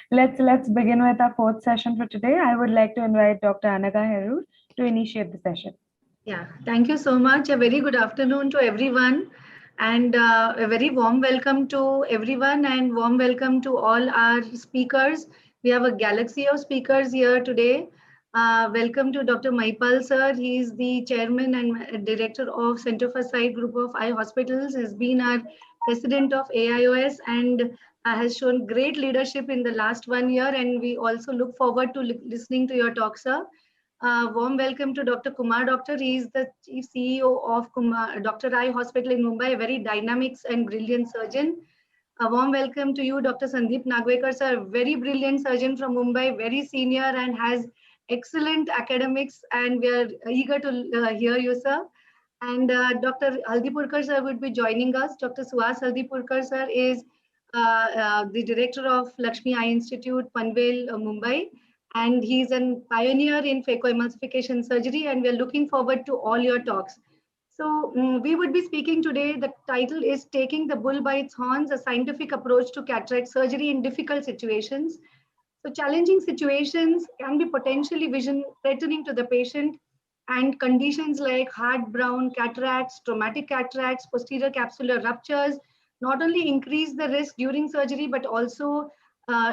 Let's begin with our fourth session for today. I would like to invite Dr. Anaga Herur to initiate the session. Yeah, thank you so much. A very good afternoon to everyone, and a very warm welcome to everyone, and warm welcome to all our speakers. We have a galaxy of speakers here today. Welcome to Dr. Maipal sir. He is the chairman and director of Center for Sight Group of Eye Hospitals. Has been our president of AIOS and has shown great leadership in the last 1 year. And we also look forward to listening to your talk, sir. Warm welcome to Dr. Kumar Doctor. He is the chief CEO of Dr. Eye Hospital in Mumbai, a very dynamic and brilliant surgeon. A warm welcome to you, Dr. Sandeep Nagwekar, sir, very brilliant surgeon from Mumbai, very senior and has excellent academics, and we are eager to hear you, sir. And Dr. Haldipurkar, sir, would be joining us. Dr. Suhas Haldipurkar, sir, is the director of Lakshmi Eye Institute, Panvel, Mumbai. And he's a pioneer in phacoemulsification surgery, and we're looking forward to all your talks. So we would be speaking today. The title is Taking the Bull by its Horns, a scientific approach to cataract surgery in difficult situations. So challenging situations can be potentially vision threatening to the patient, and conditions like hard brown cataracts, traumatic cataracts, posterior capsular ruptures not only increase the risk during surgery, but also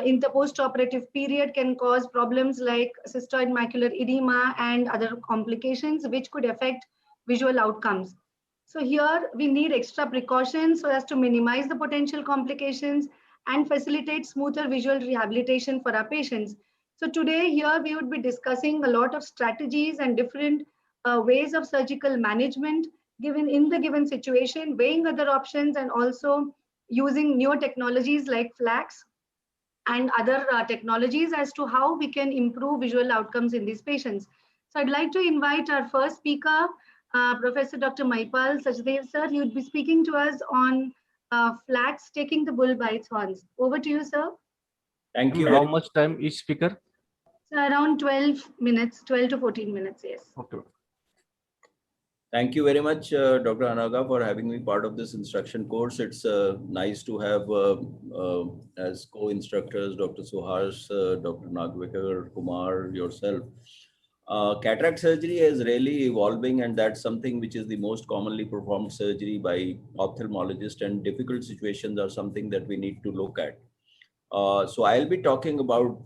in the post-operative period can cause problems like cystoid macular edema and other complications, which could affect visual outcomes. So here we need extra precautions so as to minimize the potential complications and facilitate smoother visual rehabilitation for our patients. So today here we would be discussing a lot of strategies and different ways of surgical management given in the given situation, weighing other options, and also using newer technologies like FLACS and other technologies as to how we can improve visual outcomes in these patients. So I'd like to invite our first speaker, Professor Dr. Maipal Sachdev, sir. He would be speaking to us on FLACS, taking the bull by its horns. Over to you, sir. Thank you. How much time each speaker? So around 12 minutes, 12 to 14 minutes, yes. Okay. Thank you very much, Dr. Anaga, for having me part of this instruction course. It's nice to have as co-instructors Dr. Suhas, Dr. Nagwekar, Kumar, yourself. Cataract surgery is really evolving, and that's something which is the most commonly performed surgery by ophthalmologists, and difficult situations are something that we need to look at. So I'll be talking about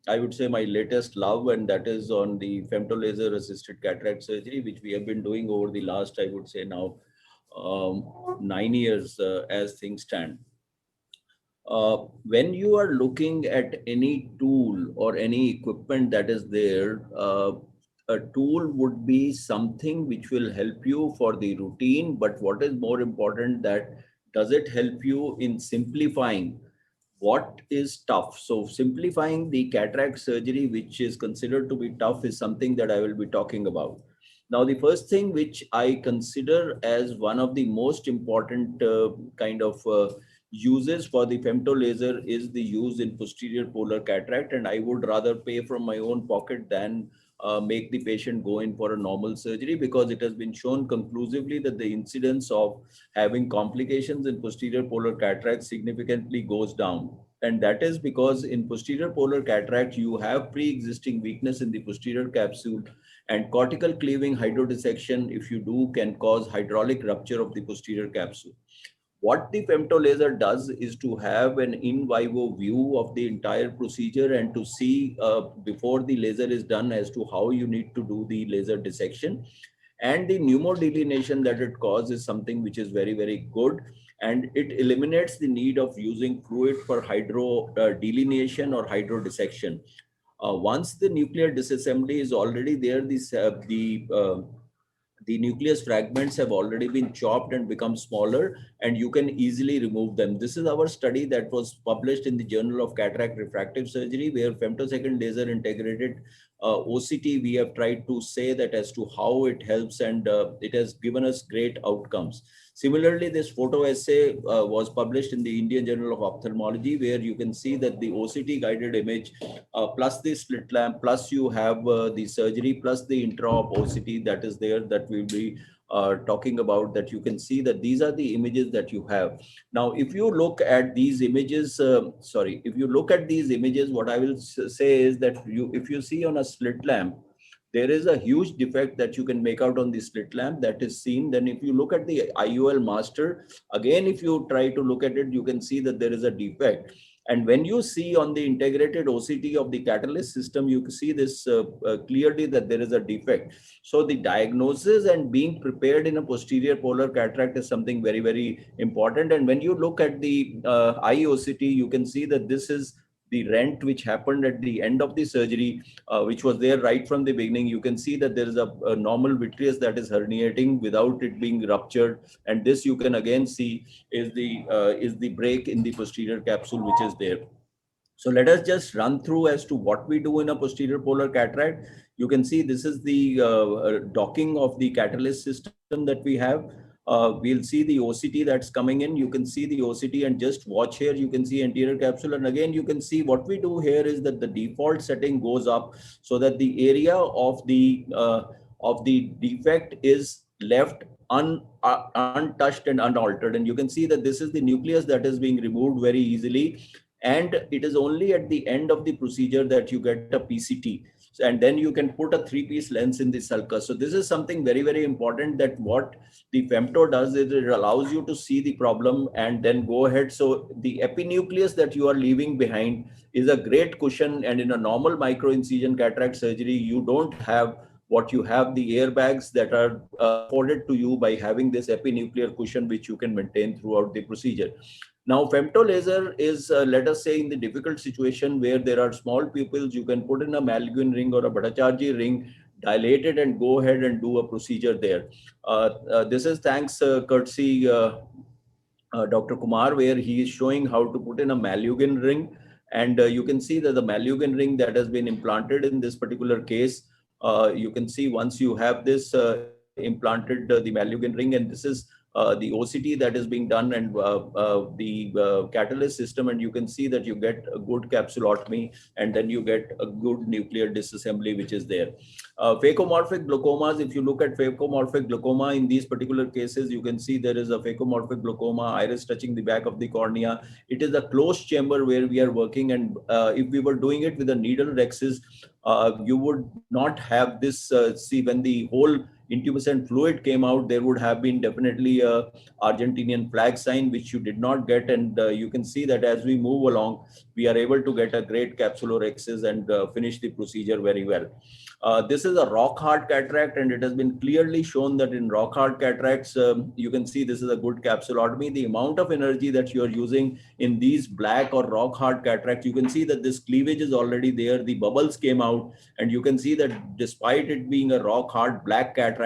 I would say my latest love, and that is on the femtolaser assisted cataract surgery, which we have been doing over the last, I would say now, 9 years as things stand. When you are looking at any tool or any equipment that is there, a tool would be something which will help you for the routine, but what is more important, that does it help you in simplifying what is tough. So simplifying the cataract surgery, which is considered to be tough, is something that I will be talking about. Now, the first thing which I consider as one of the most important kind of uses for the femtolaser is the use in posterior polar cataract, and I would rather pay from my own pocket than make the patient go in for a normal surgery, because it has been shown conclusively that the incidence of having complications in posterior polar cataract significantly goes down. And that is because in posterior polar cataract, you have pre-existing weakness in the posterior capsule, and cortical cleaving hydrodissection, if you do, can cause hydraulic rupture of the posterior capsule. What the femtolaser does is to have an in vivo view of the entire procedure and to see before the laser is done as to how you need to do the laser dissection. And the pneumodelineation that it causes is something which is very, very good. And it eliminates the need of using fluid for hydrodelineation or hydrodissection. Once the nuclear disassembly is already there, the nucleus fragments have already been chopped and become smaller, and you can easily remove them. This is our study that was published in the Journal of Cataract Refractive Surgery, where femtosecond laser integrated OCT, we have tried to say that as to how it helps, and it has given us great outcomes. Similarly, this photo essay was published in the Indian Journal of Ophthalmology, where you can see that the OCT guided image plus the slit lamp, plus you have the surgery, plus the intra-op OCT that is there, that will be talking about, that you can see that these are the images that you have. Now, if you look at these images, if you look at these images, what I will say is that if you see on a slit lamp, there is a huge defect that you can make out on the slit lamp that is seen. Then if you look at the IOL master, again, if you try to look at it, you can see that there is a defect. And when you see on the integrated OCT of the catalyst system, you can see this clearly that there is a defect. So the diagnosis and being prepared in a posterior polar cataract is something very, very important. And when you look at the eye OCT, you can see that this is the rent which happened at the end of the surgery, which was there right from the beginning. You can see that there is a normal vitreous that is herniating without it being ruptured. And this you can again see is the break in the posterior capsule which is there. So let us just run through as to what we do in a posterior polar cataract. You can see this is the docking of the catalyst system that we have. We'll see the OCT that's coming in. You can see the OCT and just watch here. You can see anterior capsule. And again, you can see what we do here is that the default setting goes up so that the area of the defect is left untouched and unaltered. And you can see that this is the nucleus that is being removed very easily. And it is only at the end of the procedure that you get a PCT. And then you can put a 3-piece lens in the sulcus. So this is something very, very important, that what the femto does is it allows you to see the problem and then go ahead. So the epinucleus that you are leaving behind is a great cushion. And in a normal microincision cataract surgery, you don't have what you have, the airbags that are afforded to you by having this epinuclear cushion, which you can maintain throughout the procedure. Now, femto laser is, let us say, in the difficult situation where there are small pupils, you can put in a Malguin ring or a Bhattacharjee ring, dilate it and go ahead and do a procedure there. This is thanks courtesy Dr. Kumar, where he is showing how to put in a Malugin ring. And you can see that the Malugin ring that has been implanted in this particular case, you can see once you have this implanted the Malugin ring, and this is the OCT that is being done, and the catalyst system, and you can see that you get a good capsulotomy, and then you get a good nuclear disassembly which is there. Phacomorphic glaucomas, if you look at phacomorphic glaucoma, in these particular cases, you can see there is a phacomorphic glaucoma, iris touching the back of the cornea. It is a closed chamber where we are working, and if we were doing it with a needle rhexis, you would not have this, see, when the whole intumescent fluid came out, there would have been definitely a Argentinian flag sign, which you did not get. And you can see that as we move along, we are able to get a great capsulorhexis and finish the procedure very well. This is a rock hard cataract, and it has been clearly shown that in rock hard cataracts, you can see this is a good capsulotomy. The amount of energy that you are using in these black or rock hard cataracts, you can see that this cleavage is already there. The bubbles came out, and you can see that despite it being a rock hard black cataract,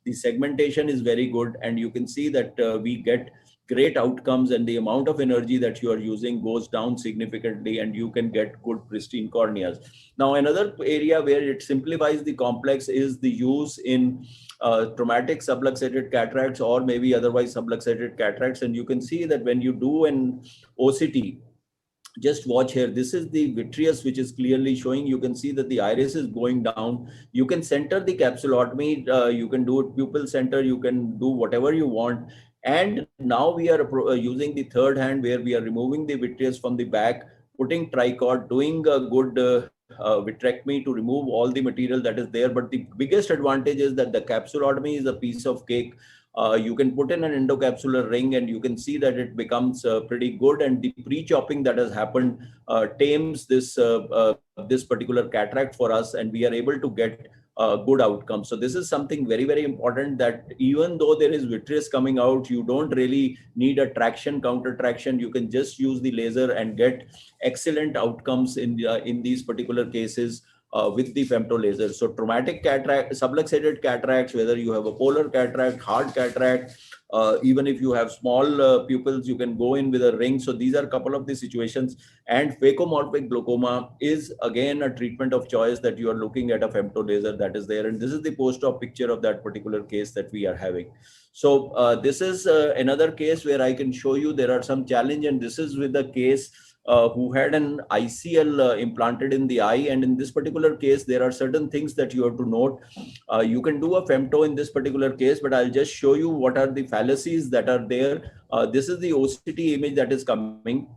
the segmentation is very good, and you can see that we get great outcomes, and the amount of energy that you are using goes down significantly, and you can get good pristine corneas. Now, another area where it simplifies the complex is the use in traumatic subluxated cataracts, or maybe otherwise subluxated cataracts. And you can see that when you do an OCT, just watch here. This is the vitreous, which is clearly showing. You can see that the iris is going down. You can center the capsulotomy. You can do it pupil center. You can do whatever you want. And now we are using the third hand, where we are removing the vitreous from the back, putting tricot, doing a good vitrectomy to remove all the material that is there. But the biggest advantage is that the capsulotomy is a piece of cake. You can put in an endocapsular ring, and you can see that it becomes pretty good. And the pre-chopping that has happened tames this this particular cataract for us, and we are able to get good outcome. So this is something very, very important, that even though there is vitreous coming out, you don't really need a traction, counter traction. You can just use the laser and get excellent outcomes in these particular cases with the femto laser. So traumatic cataract, subluxated cataracts, whether you have a polar cataract, hard cataract, even if you have small pupils, you can go in with a ring. So these are a couple of the situations. And phacomorphic glaucoma is again a treatment of choice that you are looking at a femto laser that is there. And this is the post-op picture of that particular case that we are having. So this is another case where I can show you there are some challenge, and this is with the case who had an ICL implanted in the eye. And in this particular case, there are certain things that you have to note. You can do a femto in this particular case, but I'll just show you what are the fallacies that are there. This is the OCT image that is coming.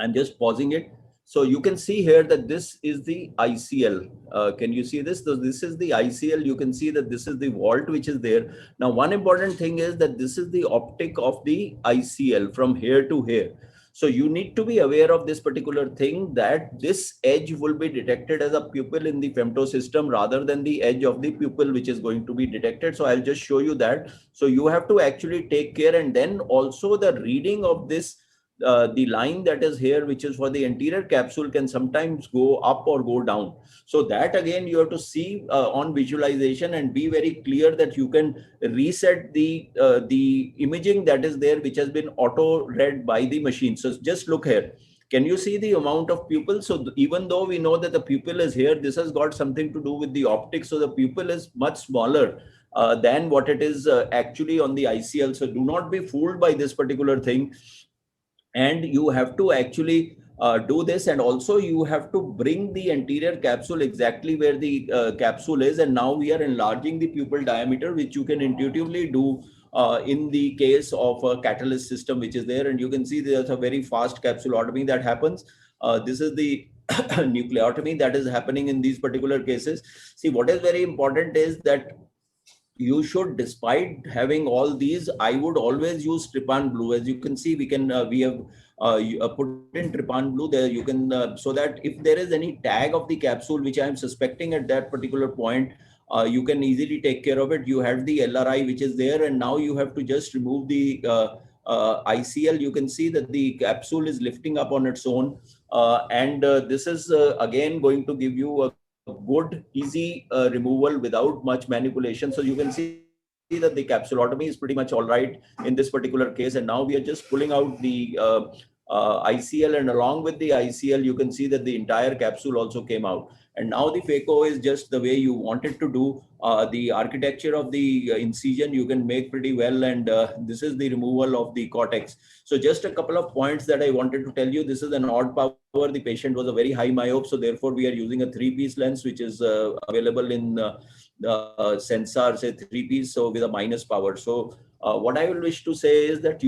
I'm just pausing it. So you can see here that this is the ICL. Can you see this? So this is the ICL. You can see that this is the vault which is there. Now, one important thing is that this is the optic of the ICL from here to here. So you need to be aware of this particular thing, that this edge will be detected as a pupil in the femto system rather than the edge of the pupil which is going to be detected. So I'll just show you that. So you have to actually take care, and then also the reading of this the line that is here, which is for the anterior capsule, can sometimes go up or go down. So that again, you have to see on visualization and be very clear that you can reset the imaging that is there, which has been auto read by the machine. So just look here. Can you see the amount of pupil? So even though we know that the pupil is here, this has got something to do with the optics. So the pupil is much smaller than what it is actually on the ICL. So do not be fooled by this particular thing. And you have to actually do this, and also you have to bring the anterior capsule exactly where the capsule is. And now we are enlarging the pupil diameter, which you can intuitively do in the case of a catalyst system which is there. And you can see there's a very fast capsulotomy that happens. This is the nucleotomy that is happening in these particular cases. See, what is very important is that you should, despite having all these, I would always use trypan blue. As you can see, we have put in trypan blue there. You can, so that if there is any tag of the capsule, which I am suspecting at that particular point, you can easily take care of it. You have the LRI, which is there, and now you have to just remove the ICL. You can see that the capsule is lifting up on its own. And this is again going to give you a good, easy removal without much manipulation. So you can see that the capsulotomy is pretty much all right in this particular case. And now we are just pulling out the ICL, and along with the ICL, you can see that the entire capsule also came out. And now the phaco is just the way you want it to do. The architecture of the incision you can make pretty well, and this is the removal of the cortex. So just a couple of points that I wanted to tell you. This is an odd power. The patient was a very high myope, so therefore we are using a 3-piece lens, which is available in Sensar, say 3-piece, so with a minus power. So what I will wish to say is that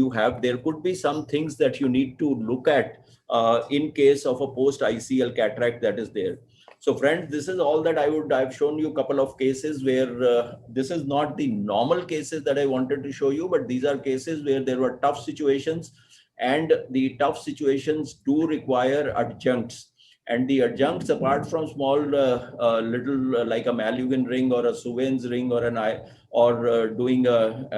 there could be some things that you need to look at in case of a post-ICL cataract that is there. So friends, this is all that I've shown you a couple of cases where this is not the normal cases that I wanted to show you, but these are cases where there were tough situations, and the tough situations do require adjuncts. And the adjuncts, apart from small little like a Malugan ring or a Suven's ring or an eye, or doing a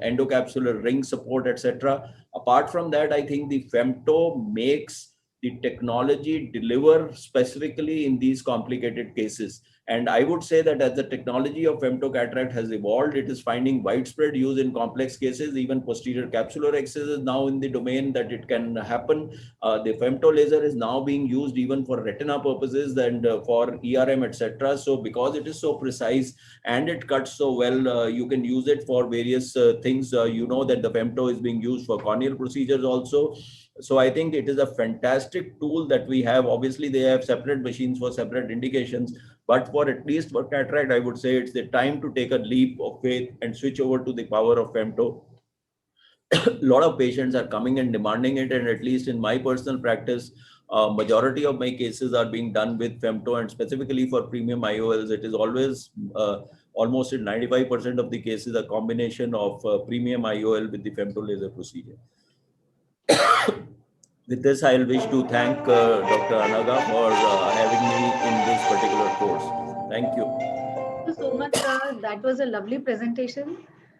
endocapsular ring support, etc. Apart from that, I think the femto makes the technology deliver specifically in these complicated cases. And I would say that as the technology of femtocataract has evolved, it is finding widespread use in complex cases. Even posterior capsular access is now in the domain that it can happen. The femto laser is now being used even for retina purposes and for ERM, etc. So because it is so precise and it cuts so well, you can use it for various things. You know that the femto is being used for corneal procedures also. So I think it is a fantastic tool that we have. Obviously, they have separate machines for separate indications, but for at least for cataract, I would say it's the time to take a leap of faith and switch over to the power of femto. A lot of patients are coming and demanding it, and at least in my personal practice, majority of my cases are being done with femto, and specifically for premium IOLs, it is always almost in 95% of the cases a combination of premium IOL with the femto laser procedure. With this, I will wish to thank Dr. Anaga for having me in this particular course. Thank you. Thank you so much, sir. That was a lovely presentation.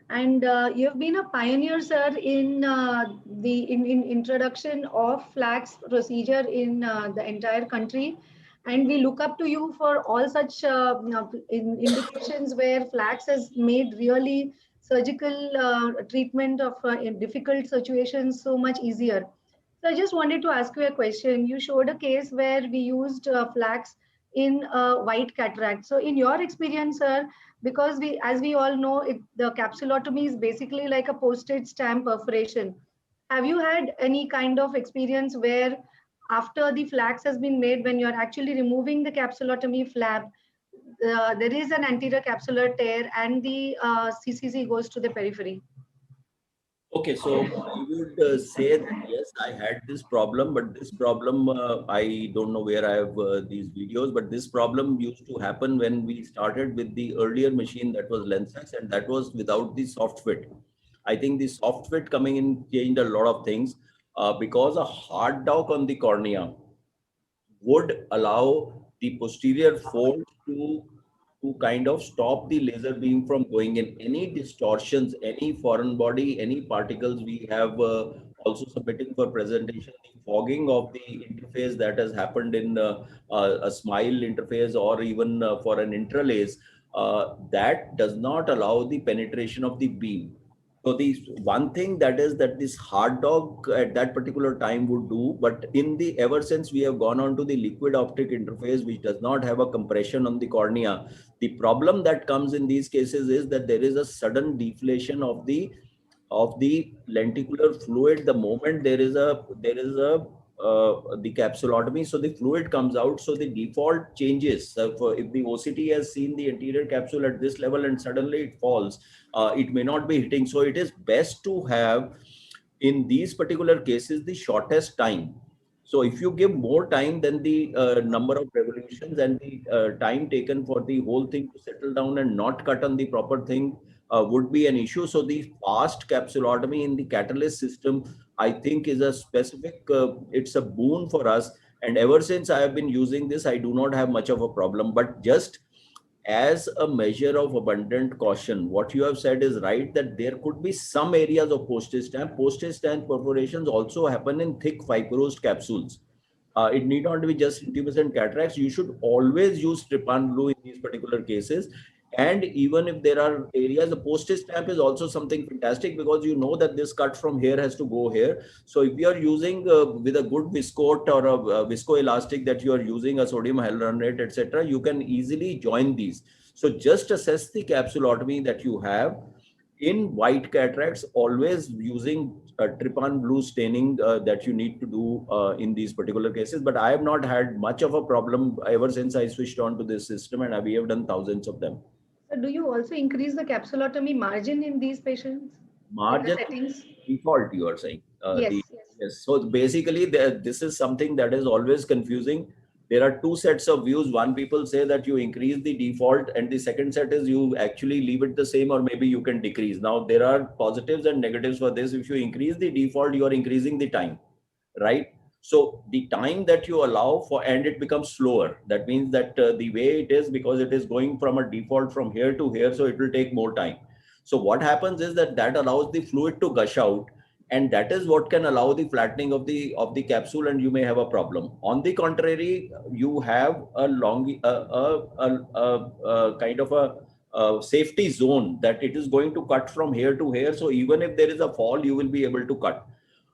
And you have been a pioneer, sir, in the introduction of FLACS procedure in the entire country. And we look up to you for all such indications where FLACS has made really surgical treatment of in difficult situations so much easier. So I just wanted to ask you a question. You showed a case where we used FLACS in white cataract. So in your experience, sir, because as we all know, the capsulotomy is basically like a postage stamp perforation. Have you had any kind of experience where after the flax has been made, when you're actually removing the capsulotomy flap, there is an anterior capsular tear and the CCC goes to the periphery. Okay, so I would say that yes, I had this problem, but this problem, I don't know where I have these videos, but this problem used to happen when we started with the earlier machine that was Lensax, and that was without the soft fit. I think the soft fit coming in changed a lot of things because a hard dock on the cornea would allow the posterior fold to kind of stop the laser beam from going in. Any distortions, any foreign body, any particles we have also submitting for presentation, the fogging of the interface that has happened in a SMILE interface or even for an intralace, that does not allow the penetration of the beam. So the one thing that is that this hard dog at that particular time would do, but in the ever since we have gone on to the liquid optic interface, which does not have a compression on the cornea, the problem that comes in these cases is that there is a sudden deflation of the lenticular fluid the moment there is a the capsulotomy, so the fluid comes out, so the default changes. So if the OCT has seen the anterior capsule at this level and suddenly it falls, it may not be hitting. So it is best to have, in these particular cases, the shortest time. So if you give more time, then the number of revolutions and the time taken for the whole thing to settle down and not cut on the proper thing would be an issue. So the fast capsulotomy in the Catalyst system, I think, is a specific, it's a boon for us. And ever since I have been using this, I do not have much of a problem. But just as a measure of abundant caution, what you have said is right, that there could be some areas of postage stamp. Postage stamp perforations also happen in thick fibrosed capsules. It need not be just intumescent cataracts. You should always use trypan blue in these particular cases. And even if there are areas, the postage stamp is also something fantastic because you know that this cut from here has to go here. So if you are using with a good viscoat or a viscoelastic that you are using, a sodium hyaluronate, etc., you can easily join these. So just assess the capsulotomy that you have. In white cataracts, always using trypan blue staining that you need to do in these particular cases. But I have not had much of a problem ever since I switched on to this system, and we have done thousands of them. So do you also increase the capsulotomy margin in these patients? Margin settings? Default, you are saying? Yes, yes. Yes. So basically, this is something that is always confusing. There are two sets of views. One, people say that you increase the default, and the second set is you actually leave it the same, or maybe you can decrease. Now, there are positives and negatives for this. If you increase the default, you are increasing the time, right? So the time that you allow for, and it becomes slower. That means that the way it is, because it is going from a default from here to here, so it will take more time. So what happens is that allows the fluid to gush out, and that is what can allow the flattening of the capsule, and you may have a problem. On the contrary, you have a kind of a safety zone that it is going to cut from here to here. So even if there is a fall, you will be able to cut.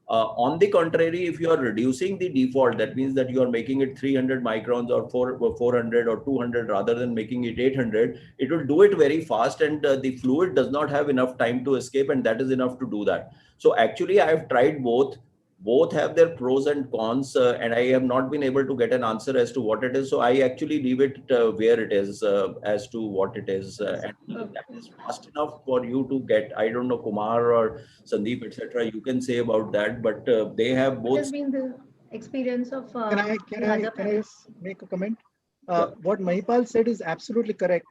On the contrary, if you are reducing the default, that means that you are making it 300 microns or 400 or 200 rather than making it 800, it will do it very fast, and the fluid does not have enough time to escape, and that is enough to do that. So actually, I have tried both. Both have their pros and cons, and I have not been able to get an answer as to what it is. So I actually leave it where it is as to what it is. And that is fast enough for you to get. I don't know, Kumar or Sandeep, etc. You can say about that, but they have both. What has been the experience of Can I just make a comment? What Mahipal said is absolutely correct.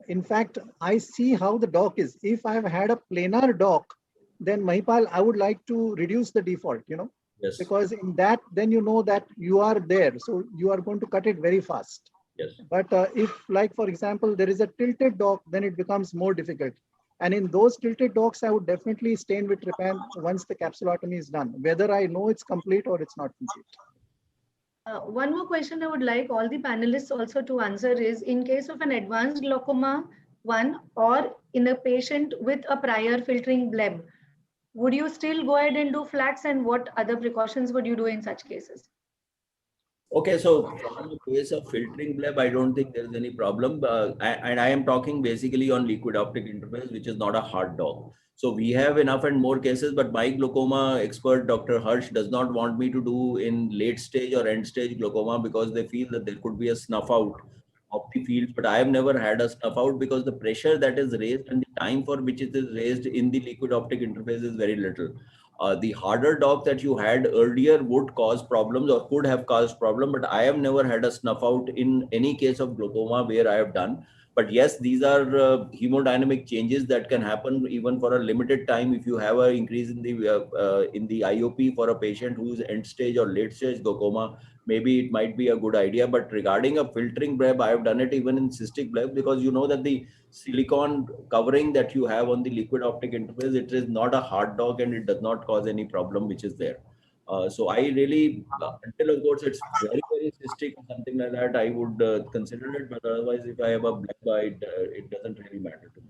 In fact, I see how the dock is. If I have had a planar dock, then Mahipal, I would like to reduce the default, Yes. Because in that, then you know that you are there. So you are going to cut it very fast. Yes. But if, like, for example, there is a tilted dock, then it becomes more difficult. And in those tilted docks, I would definitely stain with trypan once the capsulotomy is done, whether I know it's complete or it's not complete. One more question I would like all the panelists also to answer is, in case of an advanced glaucoma, or in a patient with a prior filtering bleb, would you still go ahead and do flax, and what other precautions would you do in such cases? Okay, so from the case of filtering bleb, I don't think there is any problem. And I am talking basically on liquid optic interface, which is not a hard dog. So we have enough and more cases, but my glaucoma expert, Dr. Harsh, does not want me to do in late stage or end stage glaucoma because they feel that there could be a snuff out of the field. But I have never had a snuff out because the pressure that is raised and the time for which it is raised in the liquid optic interface is very little. The harder dock that you had earlier would cause problems or could have caused problem, but I have never had a snuff out in any case of glaucoma where I have done. But yes, these are hemodynamic changes that can happen even for a limited time. If you have an increase in the IOP for a patient who is end stage or late stage glaucoma, maybe it might be a good idea. But regarding a filtering bleb, I have done it even in cystic bleb, because you know that the silicon covering that you have on the liquid optic interface, it is not a hard dog and it does not cause any problem which is there. So I really, until of course it's very, very cystic or something like that, I would consider it. But otherwise, if I have a black eye, it doesn't really matter to me.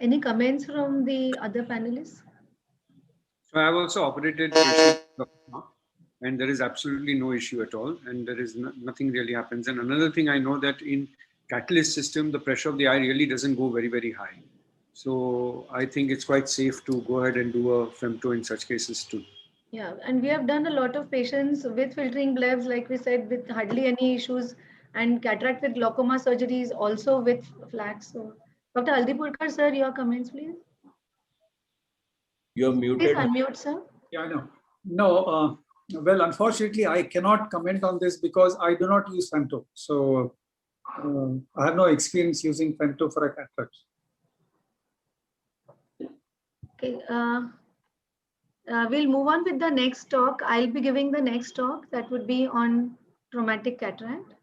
Any comments from the other panelists? So I have also operated patients, and there is absolutely no issue at all, and there is nothing really happens. And another thing I know that in Catalyst system, the pressure of the eye really doesn't go very, very high. So I think it's quite safe to go ahead and do a femto in such cases too. Yeah, and we have done a lot of patients with filtering blebs, like we said, with hardly any issues, and cataract with glaucoma surgeries also with flax. So, Dr. Haldipurkar, sir, your comments, please. You're Please muted. unmute, sir. Yeah, I know. No, well, unfortunately, I cannot comment on this because I do not use femto. So I have no experience using femto for a cataract. Okay, we'll move on with the next talk. I'll be giving the next talk that would be on traumatic cataract.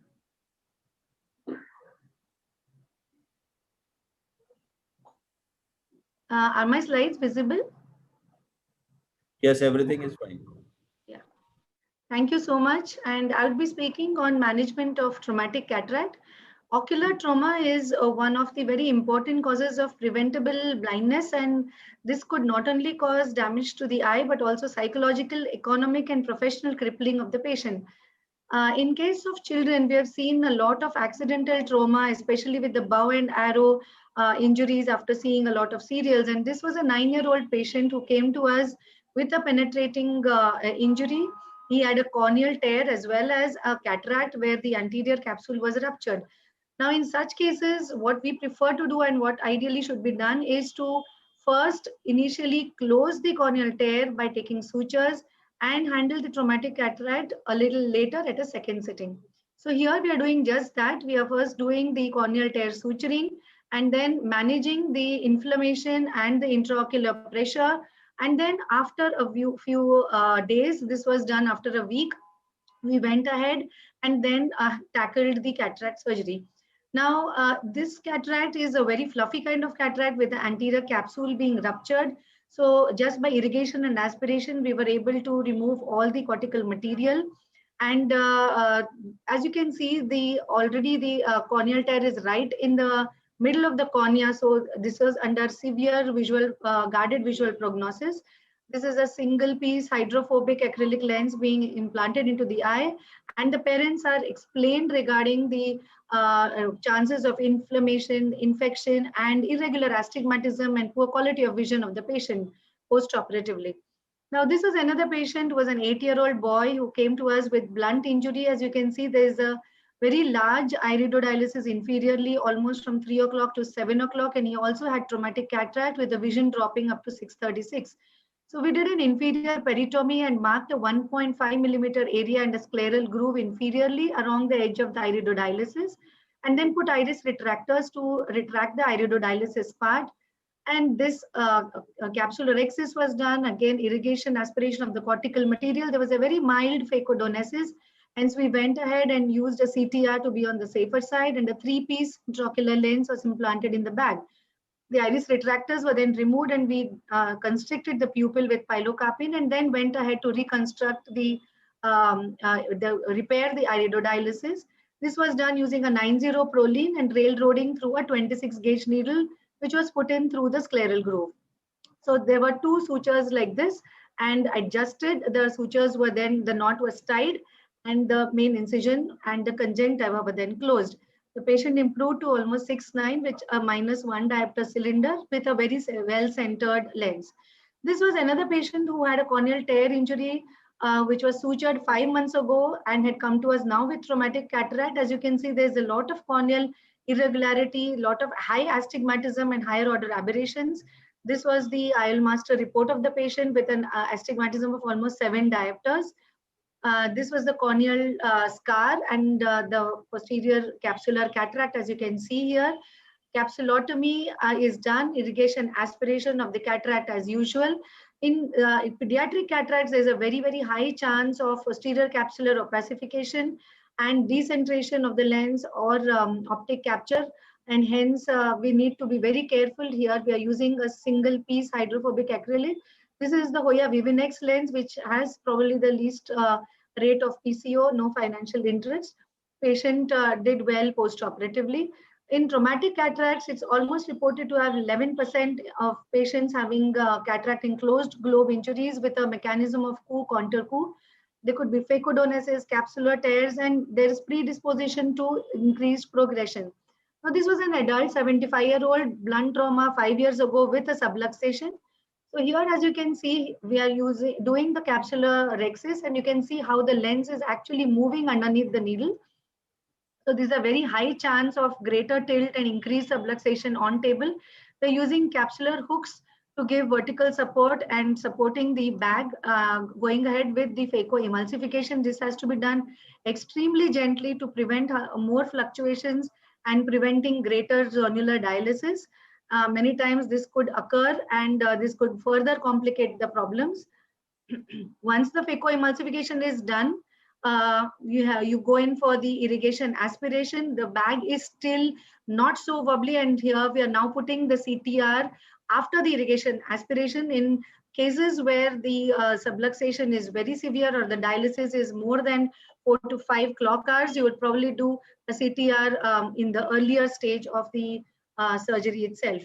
Are my slides visible? Yes, everything is fine. Yeah. Thank you so much. And I'll be speaking on management of traumatic cataract. Ocular trauma is one of the very important causes of preventable blindness, and this could not only cause damage to the eye, but also psychological, economic, and professional crippling of the patient. In case of children, we have seen a lot of accidental trauma, especially with the bow and arrow injuries after seeing a lot of serials. And this was a 9-year-old patient who came to us with a penetrating injury. He had a corneal tear as well as a cataract where the anterior capsule was ruptured. Now, in such cases, what we prefer to do and what ideally should be done is to first initially close the corneal tear by taking sutures and handle the traumatic cataract a little later at a second sitting. So here we are doing just that. We are first doing the corneal tear suturing and then managing the inflammation and the intraocular pressure. And then after a few days, this was done after a week, we went ahead and then tackled the cataract surgery. Now, this cataract is a very fluffy kind of cataract with the anterior capsule being ruptured. So just by irrigation and aspiration, we were able to remove all the cortical material. And as you can see, already the corneal tear is right in the middle of the cornea. So this was under severe guarded visual prognosis. This is a single piece hydrophobic acrylic lens being implanted into the eye, and the parents are explained regarding the chances of inflammation, infection, and irregular astigmatism and poor quality of vision of the patient post-operatively. Now, this is another patient who was an 8-year-old boy who came to us with blunt injury. As you can see, there is a very large iridodialysis inferiorly, almost from 3 o'clock to 7 o'clock, and he also had traumatic cataract with the vision dropping up to 636. So we did an inferior peritomy and marked a 1.5 millimeter area and a scleral groove inferiorly along the edge of the iridodialysis, and then put iris retractors to retract the iridodialysis part. And this capsulorhexis was done, again, irrigation, aspiration of the cortical material. There was a very mild phacodonesis. Hence, we went ahead and used a CTR to be on the safer side, and a 3-piece intraocular lens was implanted in the bag. The iris retractors were then removed, and we constricted the pupil with pilocarpine, and then went ahead to reconstruct repair the iridodialysis. This was done using a 90 Prolene and railroading through a 26 gauge needle, which was put in through the scleral groove. So there were 2 sutures like this, and adjusted. The sutures were then, the knot was tied, and the main incision and the conjunctiva were then closed. The patient improved to almost 6.9, which a -1 diopter cylinder with a very well-centered lens. This was another patient who had a corneal tear injury, which was sutured 5 months ago and had come to us now with traumatic cataract. As you can see, there's a lot of corneal irregularity, lot of high astigmatism and higher order aberrations. This was the IOL master report of the patient with an astigmatism of almost 7 diopters. This was the corneal scar and the posterior capsular cataract, as you can see here. Capsulotomy is done, irrigation aspiration of the cataract as usual. In pediatric cataracts, there's a very, very high chance of posterior capsular opacification and decentration of the lens or optic capture. And hence, we need to be very careful here. We are using a single piece hydrophobic acrylic. This is the Hoya Vivinex lens, which has probably the least rate of PCO, no financial interest. Patient did well post-operatively. In traumatic cataracts, it's almost reported to have 11% of patients having cataract enclosed globe injuries with a mechanism of coup, contour coup. There could be phacodonesis, capsular tears, and there is predisposition to increased progression. Now, this was an adult 75-year-old blunt trauma 5 years ago with a subluxation. So here, as you can see, we are doing the capsular rhexis, and you can see how the lens is actually moving underneath the needle. So there's a very high chance of greater tilt and increased subluxation on table. We're using capsular hooks to give vertical support and supporting the bag, going ahead with the phacoemulsification. This has to be done extremely gently to prevent more fluctuations and preventing greater zonular dialysis. Many times this could occur and this could further complicate the problems. Once the phacoemulsification is done, you go in for the irrigation aspiration. The bag is still not so wobbly, and here we are now putting the CTR after the irrigation aspiration. In cases where the subluxation is very severe or the dialysis is more than 4 to 5 clock hours, you would probably do a CTR in the earlier stage of the surgery itself.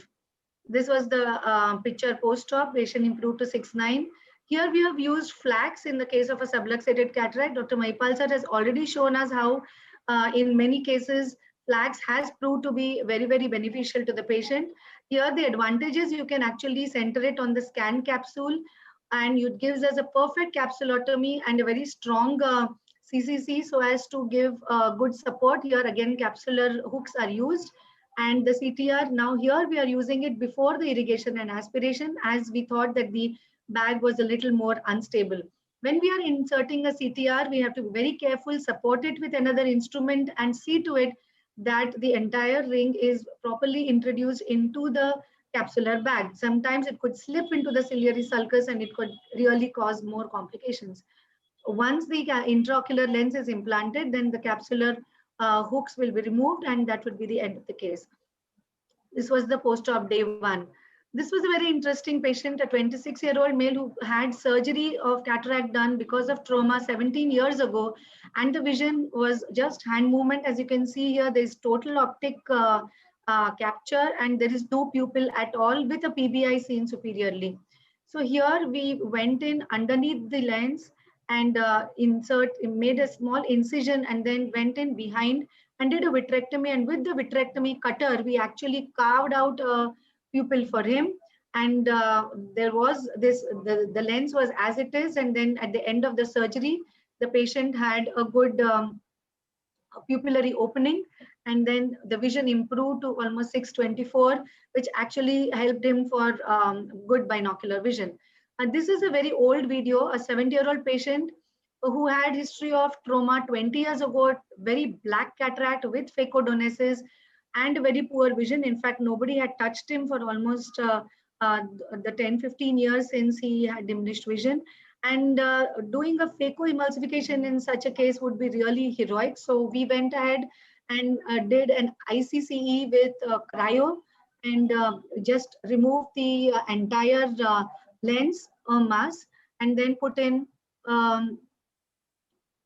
This was the picture post-op. Patient improved to 6.9. Here we have used flax in the case of a subluxated cataract. Dr. Mahipal sir has already shown us how in many cases flax has proved to be very, very beneficial to the patient. Here the advantage is you can actually center it on the scan capsule, and it gives us a perfect capsulotomy and a very strong CCC so as to give good support. Here again capsular hooks are used, and the CTR, now here we are using it before the irrigation and aspiration, as we thought that the bag was a little more unstable. When we are inserting a CTR, we have to be very careful, support it with another instrument and see to it that the entire ring is properly introduced into the capsular bag. Sometimes it could slip into the ciliary sulcus and it could really cause more complications. Once the intraocular lens is implanted, then the capsular hooks will be removed, and that would be the end of the case. This was the post-op day 1. This was a very interesting patient, a 26-year-old male who had surgery of cataract done because of trauma 17 years ago, and the vision was just hand movement. As you can see here, there is total optic capture, and there is no pupil at all with a PBI seen superiorly. So here we went in underneath the lens and made a small incision, and then went in behind and did a vitrectomy. And with the vitrectomy cutter, we actually carved out a pupil for him, and there was this, the lens was as it is, and then at the end of the surgery the patient had a good pupillary opening, and then the vision improved to almost 624, which actually helped him for good binocular vision. And this is a very old video, a 70-year-old patient who had history of trauma 20 years ago, very black cataract with phacodonesis and very poor vision. In fact, nobody had touched him for almost the 10-15 years since he had diminished vision. And doing a phacoemulsification in such a case would be really heroic. So we went ahead and did an ICCE with cryo, and just removed the entire lens or mass, and then put in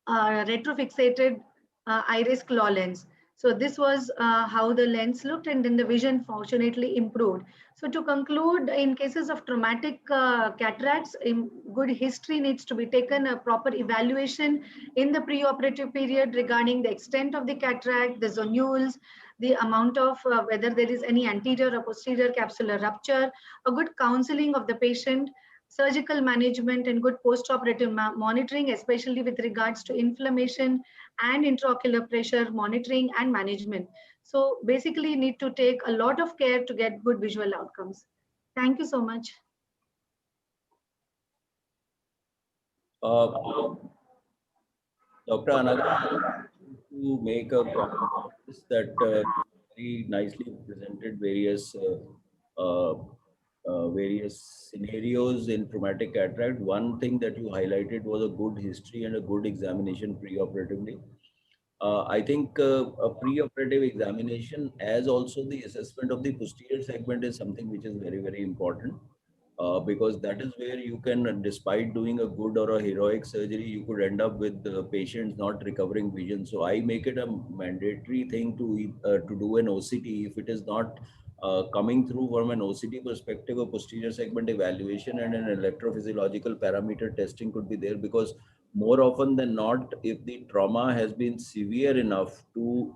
retrofixated iris claw lens. So this was how the lens looked, and then the vision fortunately improved. So to conclude, in cases of traumatic cataracts, good history needs to be taken, a proper evaluation in the preoperative period regarding the extent of the cataract, the zonules, the amount of whether there is any anterior or posterior capsular rupture, a good counseling of the patient, surgical management, and good post-operative monitoring, especially with regards to inflammation and intraocular pressure monitoring and management. So basically need to take a lot of care to get good visual outcomes. Thank you so much. Dr. Anaga, to make a promise that very nicely presented various scenarios in traumatic cataract. One thing that you highlighted was a good history and a good examination preoperatively. I think a preoperative examination as also the assessment of the posterior segment is something which is very, very important. Because that is where you can, despite doing a good or a heroic surgery, you could end up with the patients not recovering vision. So I make it a mandatory thing to do an OCT if it is not coming through from an OCT perspective. A posterior segment evaluation and an electrophysiological parameter testing could be there, because more often than not, if the trauma has been severe enough to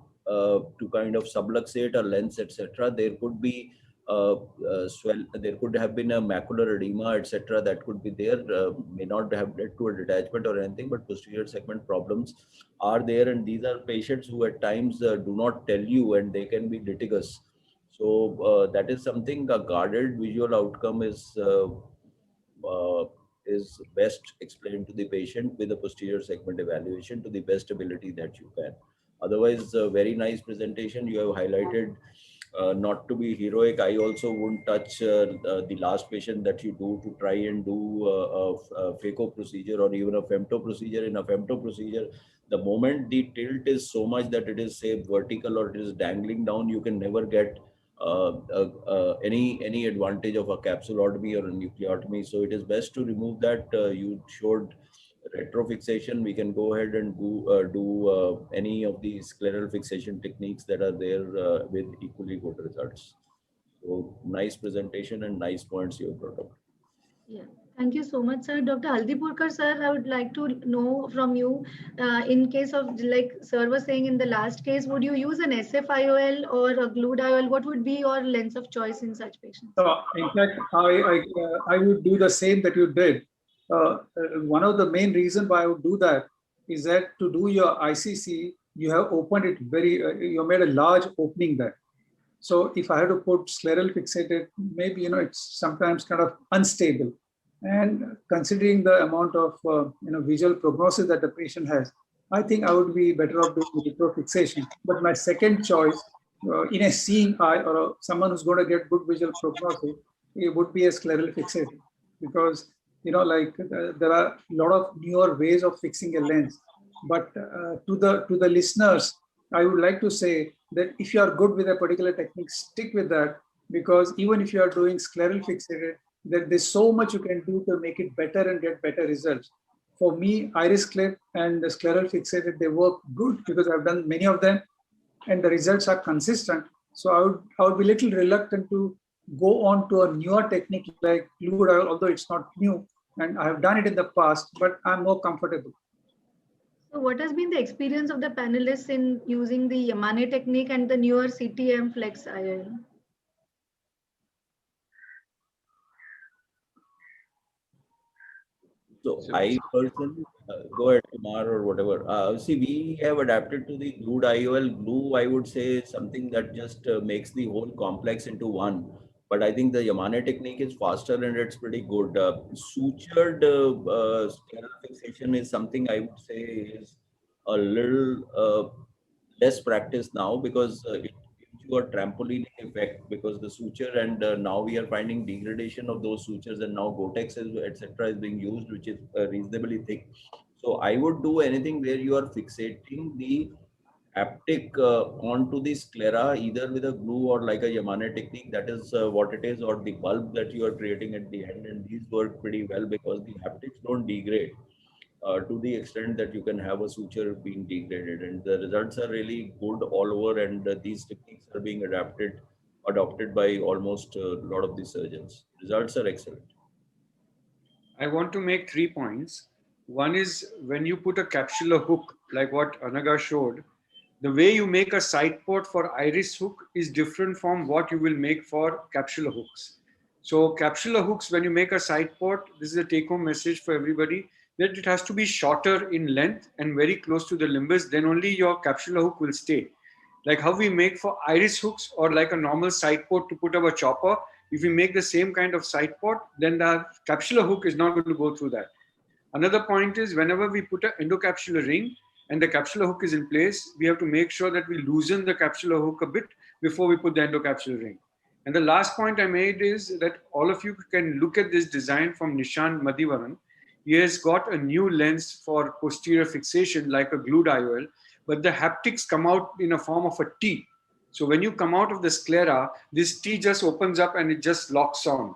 kind of subluxate a lens, etc., there could be there could have been a macular edema, etc. That could be there, may not have led to a detachment or anything, but posterior segment problems are there. And these are patients who at times do not tell you, and they can be litigious. So that is something, a guarded visual outcome is best explained to the patient with a posterior segment evaluation to the best ability that you can. Otherwise, very nice presentation. You have highlighted not to be heroic. I also wouldn't touch the last patient that you do to try and do a phaco procedure or even a femto procedure. In a femto procedure, the moment the tilt is so much that it is, say, vertical or it is dangling down, you can never get any advantage of a capsulotomy or a nucleotomy. So it is best to remove that. You showed retrofixation. We can go ahead and do any of the scleral fixation techniques that are there with equally good results. So nice presentation and nice points you have brought up. Yeah, thank you so much, sir. Dr. Haldipurkar, sir, I would like to know from you, in case of, like sir was saying in the last case, would you use an SFIOL or a glued IOL? What would be your lens of choice in such patients? In fact, I would do the same that you did. One of the main reasons why I would do that is that to do your ICC, you have opened it you made a large opening there. So if I had to put scleral fixated, maybe, it's sometimes kind of unstable. And considering the amount of, visual prognosis that the patient has, I think I would be better off doing retrofixation. But my second choice in a seeing eye or someone who's going to get good visual prognosis, it would be a scleral fixation. Because, there are a lot of newer ways of fixing a lens. But to the listeners, I would like to say that if you are good with a particular technique, stick with that, because even if you are doing scleral fixated, there's so much you can do to make it better and get better results. For me, iris clip and the scleral fixated, they work good because I've done many of them and the results are consistent. So I would be a little reluctant to go on to a newer technique like glued IOL, although it's not new and I have done it in the past, but I'm more comfortable. So what has been the experience of the panelists in using the Yamane technique and the newer CTM Flex IOL? So I personally, go ahead, Kumar, or whatever. See, we have adapted to the glued IOL. Glue, I would say, is something that just makes the whole complex into one. But I think the Yamane technique is faster and it's pretty good. Sutured scleral fixation is something I would say is a little less practice now, because it gives you a trampoline effect, because the suture, and now we are finding degradation of those sutures, and now Gotex etc. is being used, which is reasonably thick. So I would do anything where you are fixating the haptic onto the sclera, either with a glue or like a Yamane technique. That is what it is, or the bulb that you are creating at the end, and these work pretty well because the haptics don't degrade. to the extent that you can have a suture being degraded, and the results are really good all over, and these techniques are being adopted by almost a lot of the surgeons. Results are excellent. I want to make 3 points. One is when you put a capsular hook, like what Anaga showed, the way you make a side port for iris hook is different from what you will make for capsular hooks. So capsular hooks, when you make a side port, this is a take-home message for everybody, that it has to be shorter in length and very close to the limbus, then only your capsular hook will stay. Like how we make for iris hooks or like a normal side port to put up a chopper, if we make the same kind of side port, then the capsular hook is not going to go through that. Another point is whenever we put an endocapsular ring and the capsular hook is in place, we have to make sure that we loosen the capsular hook a bit before we put the endocapsular ring. And the last point I made is that all of you can look at this design from Nishant Madhivanan. He has got a new lens for posterior fixation like a glued IOL, but the haptics come out in a form of a T. So when you come out of the sclera, this T just opens up and it just locks on.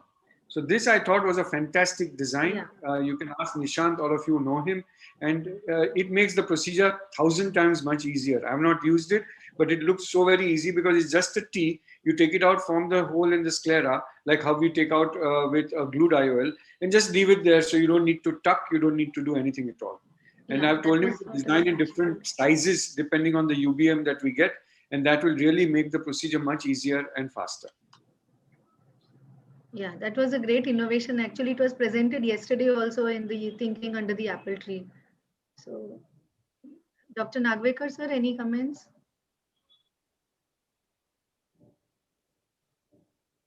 So this I thought was a fantastic design. Yeah. You can ask Nishant, all of you know him, and it makes the procedure 1,000 times much easier. I have not used it, but it looks so very easy because it's just a T. You take it out from the hole in the sclera, like how we take out with a glued IOL, and just leave it there. So you don't need to tuck, you don't need to do anything at all. And Yeah, I've told that him was to design in different sizes depending on the UBM that we get, and that will really make the procedure much easier and faster. Yeah, that was a great innovation. Actually, it was presented yesterday also in the Thinking Under the Apple Tree. So, Dr. Nagvekar, sir, any comments?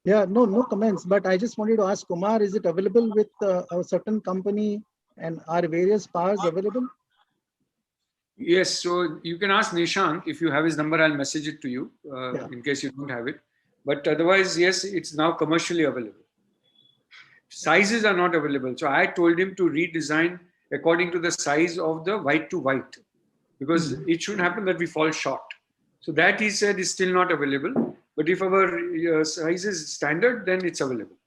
Yeah, no comments, but I just wanted to ask Kumar, is it available with a certain company and are various powers available? Yes, so you can ask Nishant. If you have his number, I'll message it to you in case you don't have it. But otherwise, yes, it's now commercially available. Sizes are not available. So I told him to redesign according to the size of the white to white, because it shouldn't happen that we fall short. So that he said is still not available. But if our size is standard, then it's available.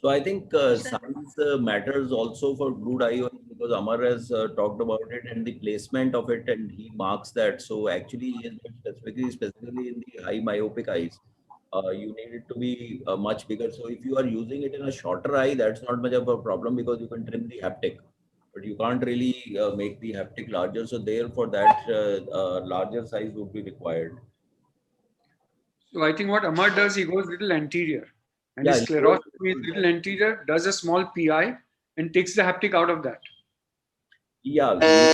So I think size matters also for glued IOL, because Amar has talked about it and the placement of it, and he marks that. So actually, he has specifically in the high myopic eyes, you need it to be much bigger. So if you are using it in a shorter eye, that's not much of a problem because you can trim the haptic, but you can't really make the haptic larger. So therefore, that larger size would be required. So I think what Amar does, he goes little anterior. And Yeah, his scleroscopy is little anterior, does a small PI and takes the haptic out of that. Yeah,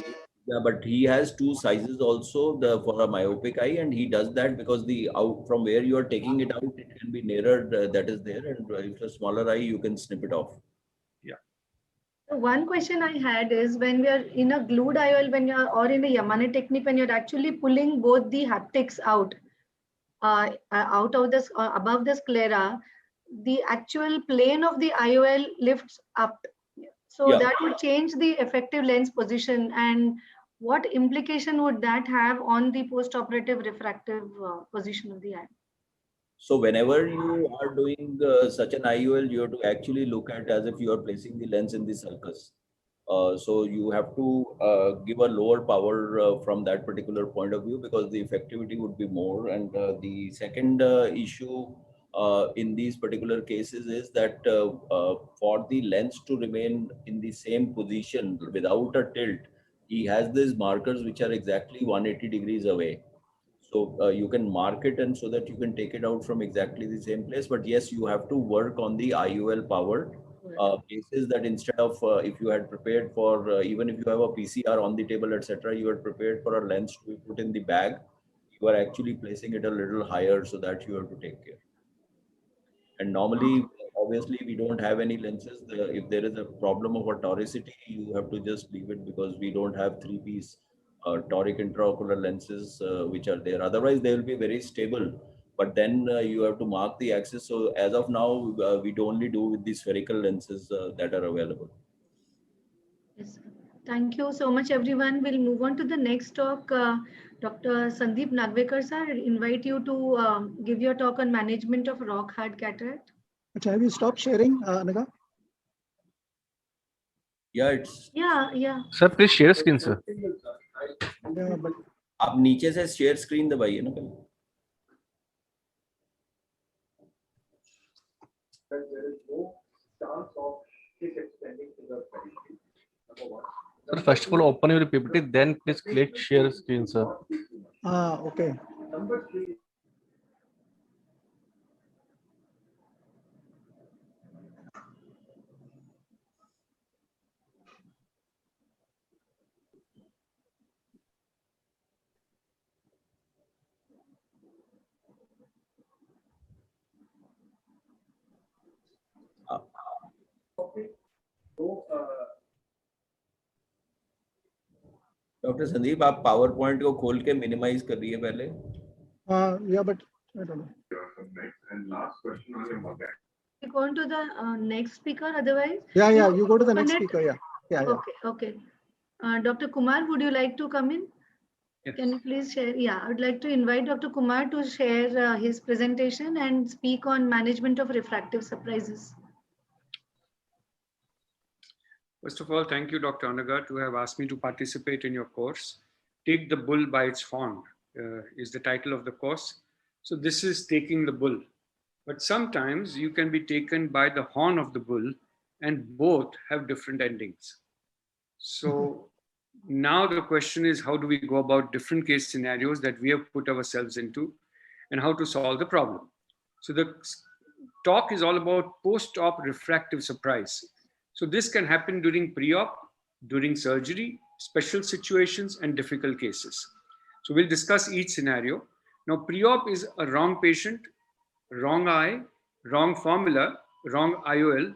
but he has two sizes also for a myopic eye, and he does that because the out from where you are taking it out, it can be mirrored that is there, and if it's a smaller eye, you can snip it off. Yeah. So one question I had is when we are in a glued IOL, when you're or in a Yamane technique, when you're actually pulling both the haptics out of this above the sclera, the actual plane of the IOL lifts up. So Yeah. that would change the effective lens position. And what implication would that have on the post-operative refractive position of the eye? So whenever you are doing such an IOL, you have to actually look at as if you are placing the lens in the sulcus. So you have to give a lower power from that particular point of view, because the effectivity would be more. And the second issue in these particular cases is that for the lens to remain in the same position without a tilt, he has these markers which are exactly 180 degrees away. So you can mark it, and so that you can take it out from exactly the same place. But yes, you have to work on the IOL power. Cases that instead of if you had prepared for even if you have a PCR on the table, etc., you had prepared for a lens to be put in the bag, you are actually placing it a little higher, so that you have to take care. And normally, obviously, we don't have any lenses. If there is a problem of a toricity, you have to just leave it, because we don't have 3-piece toric intraocular lenses which are there. Otherwise, they will be very stable. But then you have to mark the axis. So as of now, we do only do with the spherical lenses that are available. Yes. Thank you so much, everyone. We'll move on to the next talk. Dr. Sandeep Nagvekar, sir, I invite you to give your talk on management of rock hard cataract. Have you stopped sharing, Anaga? Yeah, it's. Yeah. Sir, please share screen, sir. Yeah, but आप नीचे से share screen दबाइए ना पहले. Sir, first of all, open your PPT, then please click share screen, sir. okay. Doctor Sandeep, आप power point को खोल के मिनिमाइज कर रही है पहले. Yeah, but I don't know. And last question on your mobile. We go on to the next speaker. Otherwise, Yeah, you go to the next open it. speaker. Yeah. Okay. Dr. Kumar, would you like to come in? Yes. Can you please share? Yeah, I would like to invite Dr. Kumar to share his presentation and speak on management of refractive surprises. First of all, thank you, Dr. Anaga, to have asked me to participate in your course. Take the bull by its horn is the title of the course. So this is taking the bull. But sometimes you can be taken by the horn of the bull, and both have different endings. So now the question is, how do we go about different case scenarios that we have put ourselves into, and how to solve the problem? So the talk is all about post-op refractive surprise. So this can happen during pre-op, during surgery, special situations, and difficult cases. So we'll discuss each scenario. Now, pre-op is a wrong patient, wrong eye, wrong formula, wrong IOL,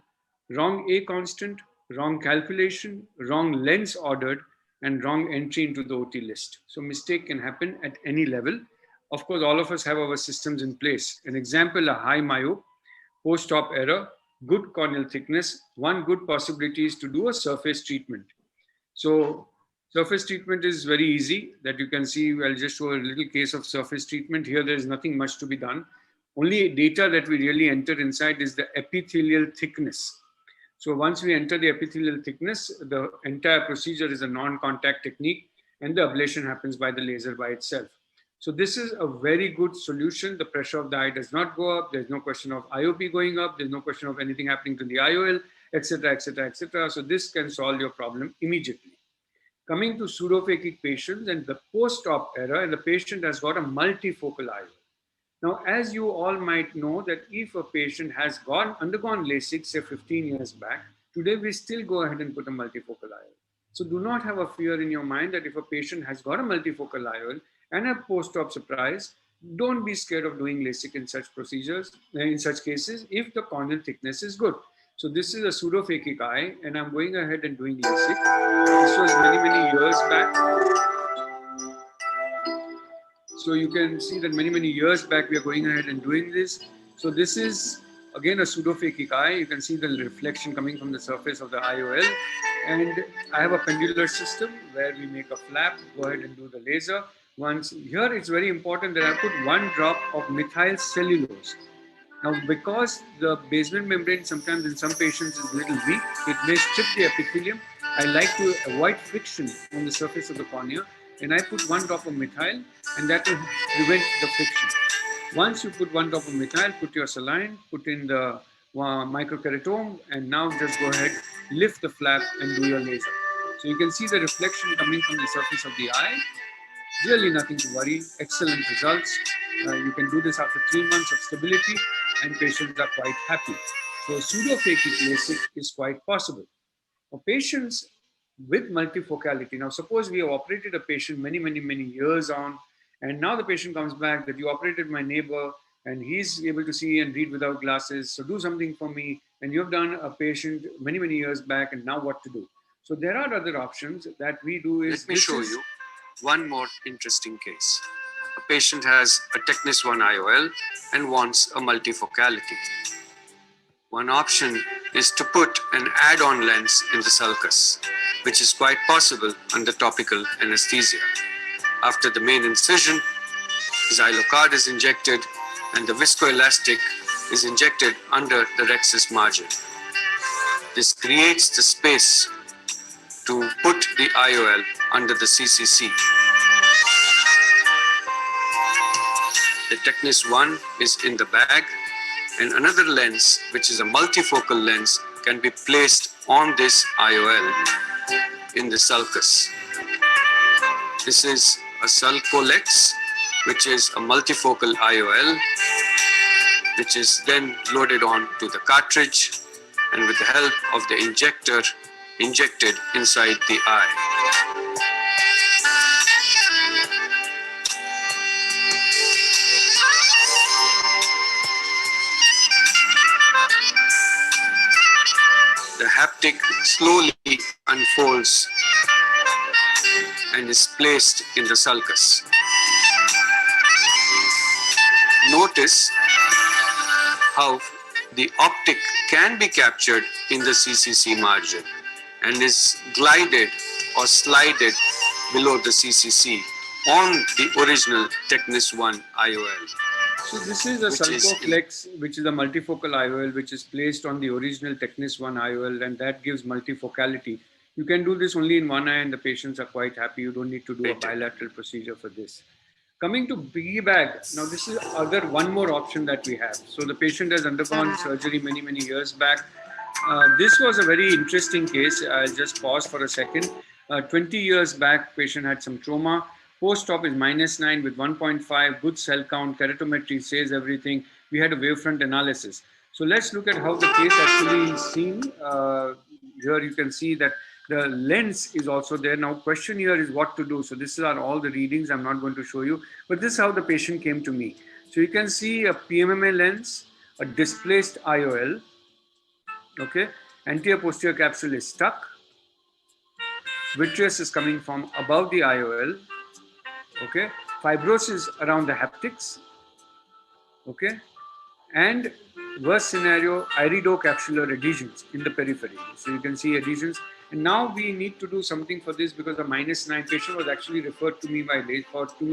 wrong A constant, wrong calculation, wrong lens ordered, and wrong entry into the OT list. So mistake can happen at any level. Of course, all of us have our systems in place. An example, a high myope, post-op error, good corneal thickness. One good possibility is to do a surface treatment. So surface treatment is very easy that you can see. I'll just show a little case of surface treatment. Here, there is nothing much to be done. Only data that we really enter inside is the epithelial thickness. So once we enter the epithelial thickness, the entire procedure is a non-contact technique, and the ablation happens by the laser by itself. So this is a very good solution. The pressure of the eye does not go up. There's no question of IOP going up. There's no question of anything happening to the IOL, etc., etc., etc. So this can solve your problem immediately. Coming to pseudophakic patients and the post-op error, and the patient has got a multifocal IOL. Now, as you all might know, that if a patient has undergone LASIK, say 15 years back, today we still go ahead and put a multifocal IOL. So do not have a fear in your mind that if a patient has got a multifocal IOL and a post-op surprise, don't be scared of doing LASIK in such procedures, in such cases, if the corneal thickness is good. So this is a pseudophakic eye, and I'm going ahead and doing LASIK. This was many years back. So you can see that many years back, we are going ahead and doing this. So this is again a pseudophakic eye. You can see the reflection coming from the surface of the IOL. And I have a pendular system where we make a flap, go ahead and do the laser. Once here, it's very important that I put 1 drop of methyl cellulose. Now, because the basement membrane sometimes in some patients is a little weak, it may strip the epithelium. I like to avoid friction on the surface of the cornea, and I put 1 drop of methyl, and that will prevent the friction. Once you put 1 drop of methyl, put your saline, put in the microkeratome, and now just go ahead, lift the flap and do your laser. So you can see the reflection coming from the surface of the eye. Really nothing to worry, excellent results. You can do this after 3 months of stability, and patients are quite happy. So pseudophakic LASIK is quite possible. For patients with multifocality, now suppose we have operated a patient many years on, and now the patient comes back that you operated my neighbor and he's able to see and read without glasses, so do something for me. And you've done a patient many years back, and now what to do? So there are other options that we do is— Let me show you one more interesting case. A patient has a Technis 1 IOL and wants a multifocality. One option is to put an add-on lens in the sulcus, which is quite possible under topical anesthesia. After the main incision, Xylocard is injected and the viscoelastic is injected under the rhexis margin. This creates the space to put the IOL under the CCC. The Technis 1 is in the bag, and another lens, which is a multifocal lens, can be placed on this IOL in the sulcus. This is a Sulcolex, which is a multifocal IOL, which is then loaded on to the cartridge and with the help of the injector, injected inside the eye. The haptic slowly unfolds and is placed in the sulcus. Notice how the optic can be captured in the CCC margin and is glided or slided below the CCC on the original Technis 1 IOL. So this is a Sulcoflex, which is a multifocal IOL, which is placed on the original Technis 1 IOL, and that gives multifocality. You can do this only in one eye and the patients are quite happy. You don't need to do a bilateral procedure for this. Coming to piggy bag, now this is one more option that we have. So the patient has undergone surgery many years back. This was a very interesting case. I'll just pause for a second. 20 years back, patient had some trauma. Post-op is -9 with 1.5, good cell count, keratometry says everything. We had a wavefront analysis. So let's look at how the case actually is seen. Here you can see that the lens is also there. Now question here is what to do. So this are all the readings. I'm not going to show you, but this is how the patient came to me. So you can see a PMMA lens, a displaced IOL. Okay, anterior posterior capsule is stuck. Vitreous is coming from above the IOL. Okay, fibrosis around the haptics. Okay, and worst scenario, iridocapsular adhesions in the periphery. So you can see adhesions. And now we need to do something for this because the -9 patient was actually referred to me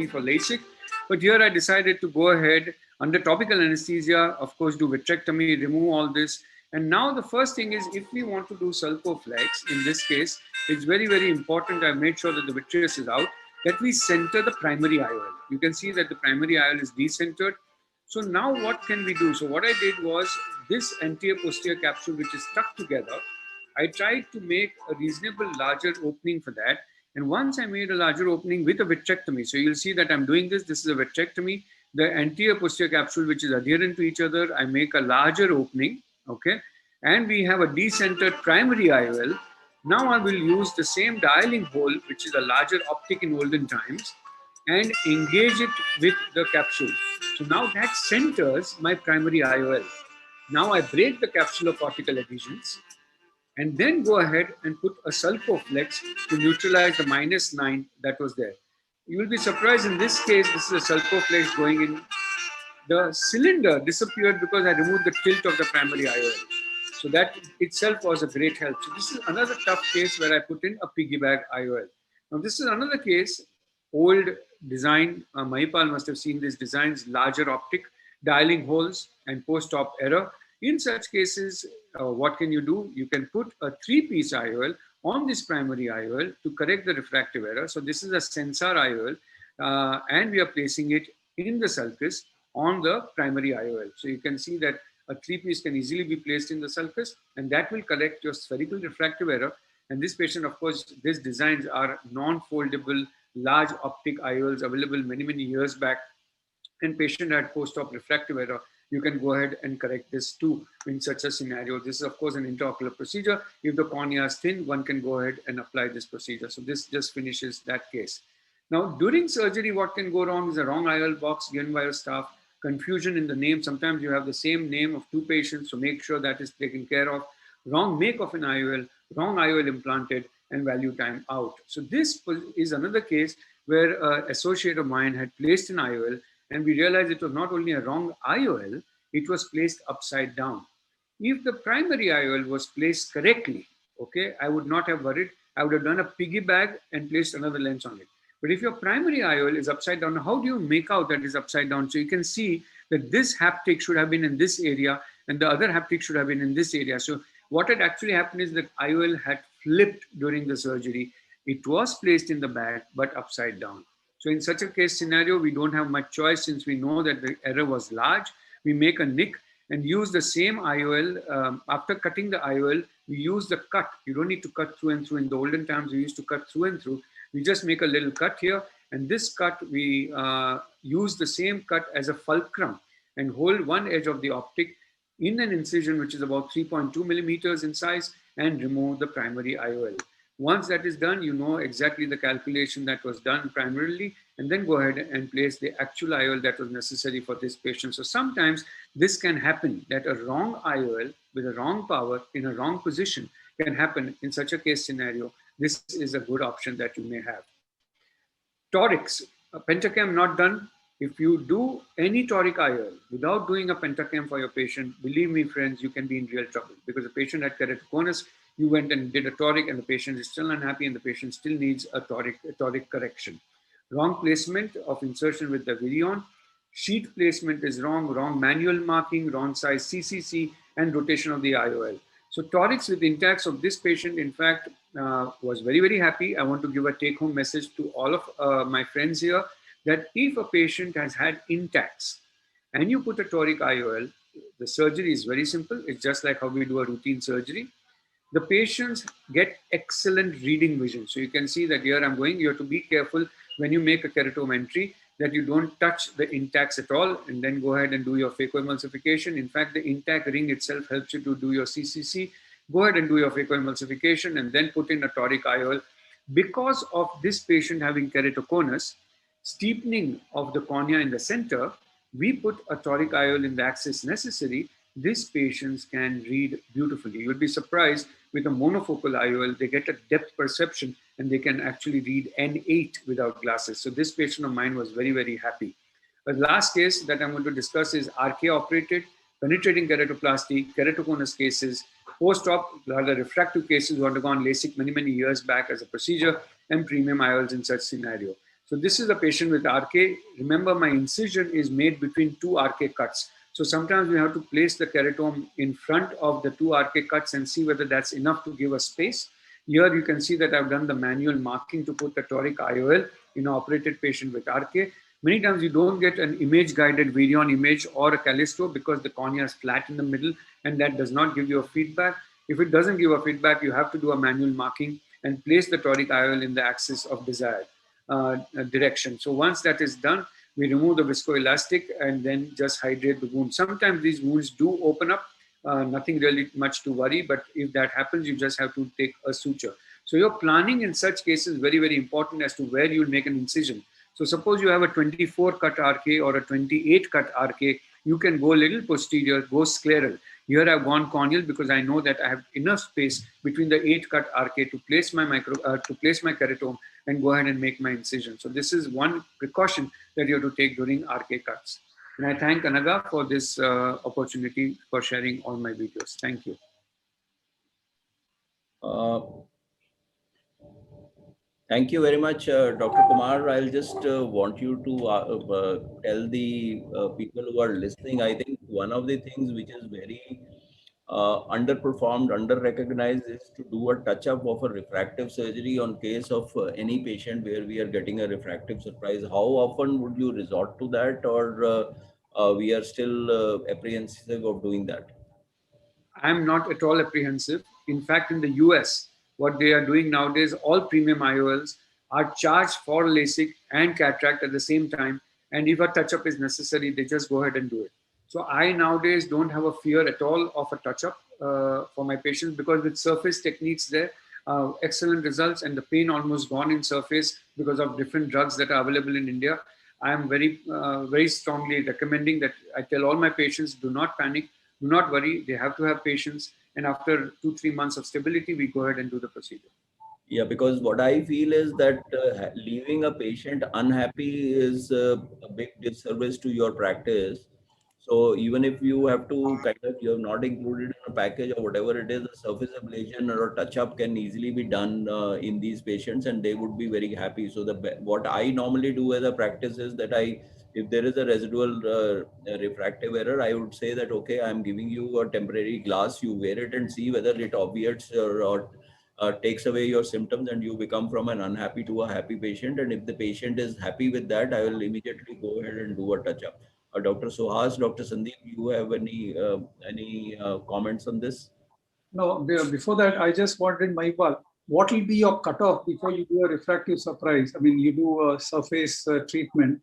for LASIK. But here I decided to go ahead under topical anesthesia, of course, do vitrectomy, remove all this. And now the first thing is, if we want to do Sulcoflex, in this case, it's very important. I made sure that the vitreous is out, that we center the primary IOL. You can see that the primary IOL is decentered. So now what can we do? So what I did was this anterior posterior capsule, which is stuck together, I tried to make a reasonable larger opening for that. And once I made a larger opening with a vitrectomy, so you'll see that I'm doing this. This is a vitrectomy. The anterior posterior capsule, which is adherent to each other, I make a larger opening. Okay. And we have a decentered primary IOL. Now I will use the same dialing hole, which is a larger optic in olden times, and engage it with the capsule. So now that centers my primary IOL. Now I break the capsulocortical adhesions and then go ahead and put a Sulcoflex to neutralize the -9 that was there. You will be surprised in this case, this is a Sulcoflex going in. The cylinder disappeared because I removed the tilt of the primary IOL. So that itself was a great help. So this is another tough case where I put in a piggyback IOL. Now this is another case, old design. Mahipal must have seen these designs, larger optic, dialing holes and post-op error. In such cases, what can you do? You can put a 3-piece IOL on this primary IOL to correct the refractive error. So this is a sensor IOL and we are placing it in the sulcus on the primary IOL. So you can see that a 3-piece can easily be placed in the sulcus and that will correct your spherical refractive error. And this patient, of course, these designs are non-foldable, large optic IOLs available many years back. And patient had post-op refractive error. You can go ahead and correct this too in such a scenario. This is, of course, an intraocular procedure. If the cornea is thin, one can go ahead and apply this procedure. So this just finishes that case. Now, during surgery, what can go wrong is a wrong IOL box given by your staff, confusion in the name. Sometimes you have the same name of 2 patients, so make sure that is taken care of. Wrong make of an IOL, wrong IOL implanted, and value time out. So this is another case where an associate of mine had placed an IOL, and we realized it was not only a wrong IOL, it was placed upside down. If the primary IOL was placed correctly, okay, I would not have worried. I would have done a piggy bag and placed another lens on it. But if your primary IOL is upside down, how do you make out that it's upside down? So you can see that this haptic should have been in this area and the other haptic should have been in this area. So what had actually happened is that IOL had flipped during the surgery. It was placed in the bag, but upside down. So in such a case scenario, we don't have much choice since we know that the error was large. We make a nick and use the same IOL. After cutting the IOL, we use the cut. You don't need to cut through and through. In the olden times, we used to cut through and through. We just make a little cut here. And this cut, we use the same cut as a fulcrum and hold one edge of the optic in an incision, which is about 3.2 millimeters in size, and remove the primary IOL. Once that is done, you know exactly the calculation that was done primarily, and then go ahead and place the actual IOL that was necessary for this patient. So sometimes this can happen, that a wrong IOL with a wrong power in a wrong position can happen in such a case scenario. This is a good option that you may have. Torics, a pentacam not done. If you do any toric IOL without doing a pentacam for your patient, believe me, friends, you can be in real trouble, because the patient had keratoconus, you went and did a toric, and the patient is still unhappy, and the patient still needs a toric correction. Wrong placement of insertion with the virion, sheet placement is wrong manual marking, wrong size CCC, and rotation of the IOL. So torics with intacts of this patient, in fact, was very, very happy. I want to give a take-home message to all of my friends here, that if a patient has had intacts and you put a toric IOL, the surgery is very simple. It's just like how we do a routine surgery. The patients get excellent reading vision. So you can see that here I'm going, you have to be careful when you make a keratometry that you don't touch the intacts at all, and then go ahead and do your phacoemulsification. In fact, the intact ring itself helps you to do your CCC. Go ahead and do your phacoemulsification and then put in a toric IOL. Because of this patient having keratoconus, steepening of the cornea in the center, we put a toric IOL in the axis necessary. These patients can read beautifully. You'll be surprised with a monofocal IOL, they get a depth perception and they can actually read N8 without glasses. So this patient of mine was very, very happy. The last case that I'm going to discuss is RK operated, penetrating keratoplasty, keratoconus cases, post-op, rather refractive cases who undergone LASIK many, many years back as a procedure, and premium IOLs in such scenario. So this is a patient with RK. Remember, my incision is made between two RK cuts. So sometimes we have to place the keratome in front of the two RK cuts and see whether that's enough to give a space. Here you can see that I've done the manual marking to put the toric IOL in an operated patient with RK. Many times you don't get an image-guided virion image or a callisto because the cornea is flat in the middle, and that does not give you a feedback. If it doesn't give a feedback, you have to do a manual marking and place the toric IOL in the axis of desired direction. So once that is done, we remove the viscoelastic and then just hydrate the wound. Sometimes these wounds do open up, nothing really much to worry, but if that happens, you just have to take a suture. So your planning in such cases is very, very important as to where you make an incision. So suppose you have a 24 cut RK or a 28 cut RK, you can go a little posterior, go scleral. Here I've gone corneal because I know that I have enough space between the 8 cut RK to place my keratome and go ahead and make my incision. So this is one precaution that you have to take during RK cuts. And I thank Anaga for this opportunity for sharing all my videos. Thank you. Thank you very much, Dr. Kumar. I'll just want you to tell the people who are listening. I think one of the things which is very underperformed, under-recognized is to do a touch-up of a refractive surgery on case of any patient where we are getting a refractive surprise. How often would you resort to that, or we are still apprehensive of doing that? I'm not at all apprehensive. In fact, in the US, what they are doing nowadays, all premium IOLs are charged for LASIK and cataract at the same time. And if a touch-up is necessary, they just go ahead and do it. So I nowadays don't have a fear at all of a touch-up for my patients, because with surface techniques there, excellent results, and the pain almost gone in surface because of different drugs that are available in India. I am very, very strongly recommending that I tell all my patients, do not panic, do not worry, they have to have patience. And after 2-3 months of stability, we go ahead and do the procedure. Yeah, because what I feel is that leaving a patient unhappy is a big disservice to your practice. So even if you have to you have not included in a package or whatever it is, a surface ablation or a touch-up can easily be done in these patients, and they would be very happy. So what I normally do as a practice is that if there is a residual refractive error, I would say that, okay, I'm giving you a temporary glass, you wear it and see whether it obviates or takes away your symptoms and you become from an unhappy to a happy patient. And if the patient is happy with that, I will immediately go ahead and do a touch-up. Dr. Suhas, Dr. Sandeep, you have any comments on this? No, before that, I just wanted Mahipal, what will be your cutoff before you do a refractive surprise? I mean, you do a surface treatment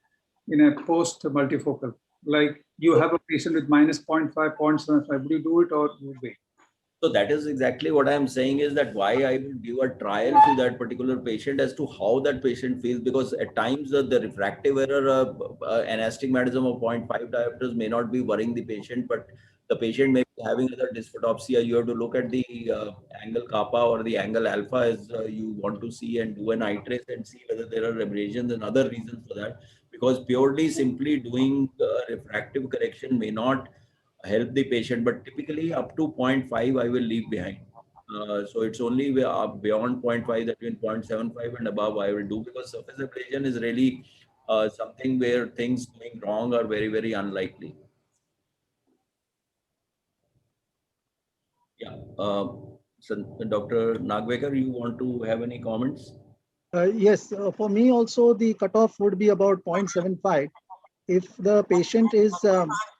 in a post multifocal. Like you have a patient with minus 0.5, 0.75. Would you do it or would you wait? So that is exactly what I'm saying, is that why I will give a trial to that particular patient as to how that patient feels, because at times the refractive error, an astigmatism of 0.5 diopters may not be worrying the patient, but the patient may be having other dysphotopsia. You have to look at the angle kappa or the angle alpha as you want to see, and do an eye trace and see whether there are abrasions and other reasons for that. Because purely simply doing refractive correction may not help the patient, but typically up to 0.5 I will leave behind. So it's only beyond 0.5, that means 0.75 and above I will do, because surface abrasion is really something where things going wrong are very, very unlikely. Yeah. So Dr. Nagvekar, you want to have any comments? Yes, for me also the cutoff would be about 0.75. If the patient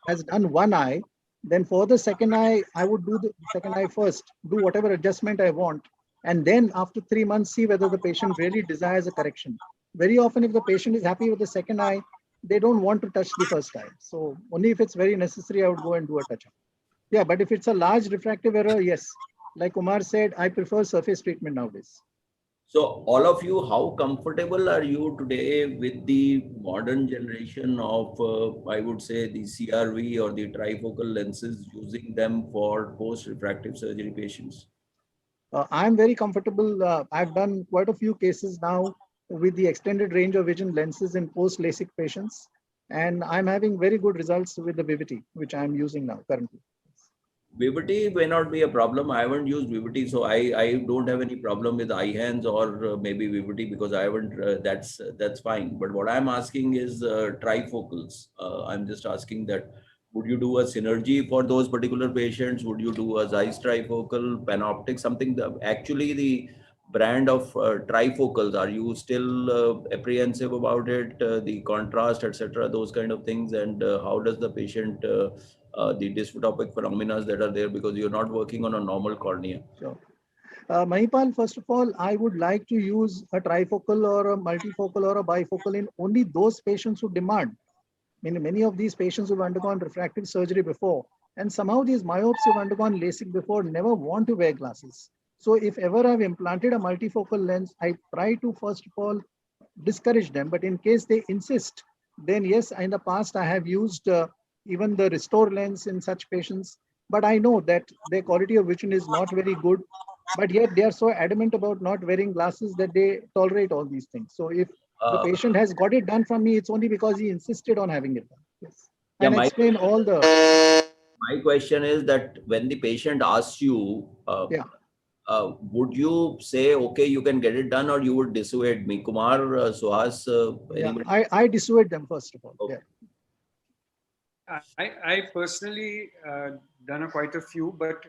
has done one eye, then for the second eye, I would do the second eye first, do whatever adjustment I want. And then after 3 months, see whether the patient really desires a correction. Very often, if the patient is happy with the second eye, they don't want to touch the first eye. So only if it's very necessary, I would go and do a touch-up. Yeah, but if it's a large refractive error, yes. Like Umar said, I prefer surface treatment nowadays. So all of you, how comfortable are you today with the modern generation of, I would say, the CRV or the trifocal lenses, using them for post-refractive surgery patients? I'm very comfortable. I've done quite a few cases now with the extended range of vision lenses in post-LASIK patients. And I'm having very good results with the Vivity, which I'm using now currently. Vivity may not be a problem. I haven't used Vivity, so I don't have any problem with Eyehance or maybe Vivity, because I haven't. That's fine. But what I'm asking is trifocals. I'm just asking that, would you do a Synergy for those particular patients? Would you do a Zeiss trifocal, Panoptic, something that actually the brand of trifocals? Are you still apprehensive about it? The contrast, etc., those kind of things, and how does the patient the dysphotopic phenomena that are there, because you're not working on a normal cornea? Sure. Mahipal, first of all, I would like to use a trifocal or a multifocal or a bifocal in only those patients who demand. I mean, many of these patients who've undergone refractive surgery before, and somehow these myopes who've undergone LASIK before never want to wear glasses. So if ever I've implanted a multifocal lens, I try to first of all discourage them. But in case they insist, then yes, in the past I have used even the Restore lens in such patients. But I know that their quality of vision is not very good. But yet they are so adamant about not wearing glasses that they tolerate all these things. So if the patient has got it done from me, it's only because he insisted on having it done. Yes. Yeah, and explain all the. My question is that when the patient asks you, would you say, okay, you can get it done, or you would dissuade me? Kumar, Suhas, I dissuade them first of all. Okay. Yeah. I personally done quite a few, but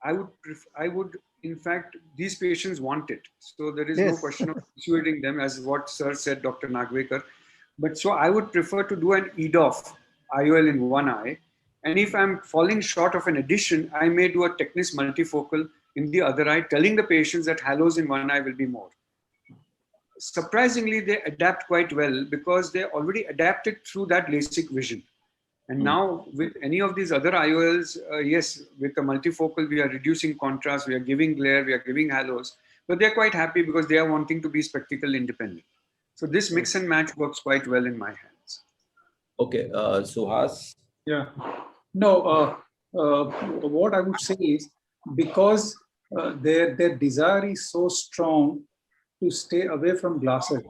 I would in fact, these patients want it. So there is no question of dissuading them, as what Sir said, Dr. Nagvekar. But so I would prefer to do an EDOF IOL in one eye. And if I'm falling short of an addition, I may do a Tecnis multifocal in the other eye, telling the patients that halos in one eye will be more. Surprisingly, they adapt quite well because they're already adapted through that LASIK vision. And now with any of these other IOLs, yes, with the multifocal, we are reducing contrast, we are giving glare, we are giving halos, but they're quite happy because they are wanting to be spectacle independent. So this mix and match works quite well in my hands. Okay, Suhas? Yeah, no, what I would say is, because their desire is so strong to stay away from glasses,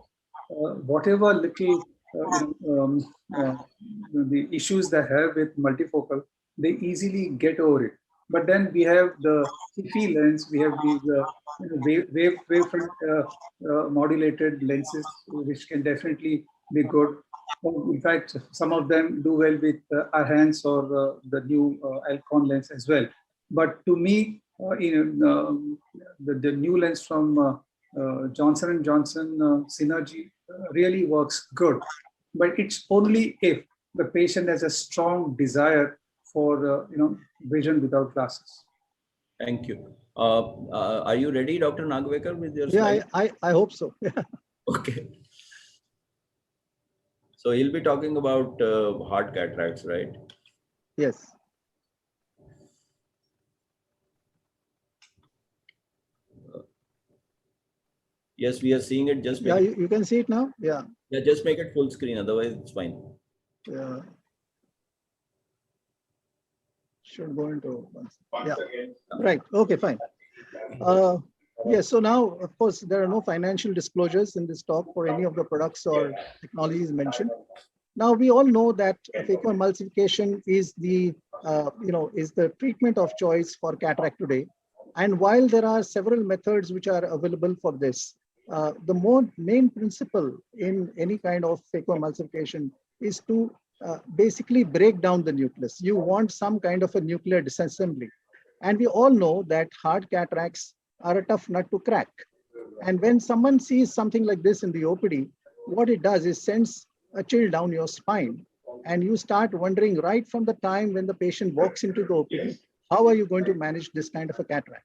whatever little the issues they have with multifocal, they easily get over it. But then we have the Fifi lens, we have these wavefront modulated lenses, which can definitely be good. In fact, some of them do well with Eyehance or the new Alcon lens as well. But to me, the new lens from Johnson & Johnson Synergy really works good, but it's only if the patient has a strong desire for vision without glasses. Thank you. Are you ready, Dr. Nagvekar, with your Yeah, slide? I hope so. Okay. So he'll be talking about hard cataracts, right? Yes. Yes, we are seeing it. Just Yeah, make you can see it now. Yeah. yeah, just make it full screen. Otherwise, it's fine. Yeah. Should go into once. Yeah. Right. Okay, fine. Yes. So now, of course, there are no financial disclosures in this talk for any of the products or technologies mentioned. Now, we all know that phacoemulsification is the is the treatment of choice for cataract today. And while there are several methods which are available for this, the main principle in any kind of phacoemulsification is to basically break down the nucleus. You want some kind of a nuclear disassembly. And we all know that hard cataracts are a tough nut to crack. And when someone sees something like this in the OPD, what it does is sends a chill down your spine. And you start wondering right from the time when the patient walks into the OPD, how are you going to manage this kind of a cataract?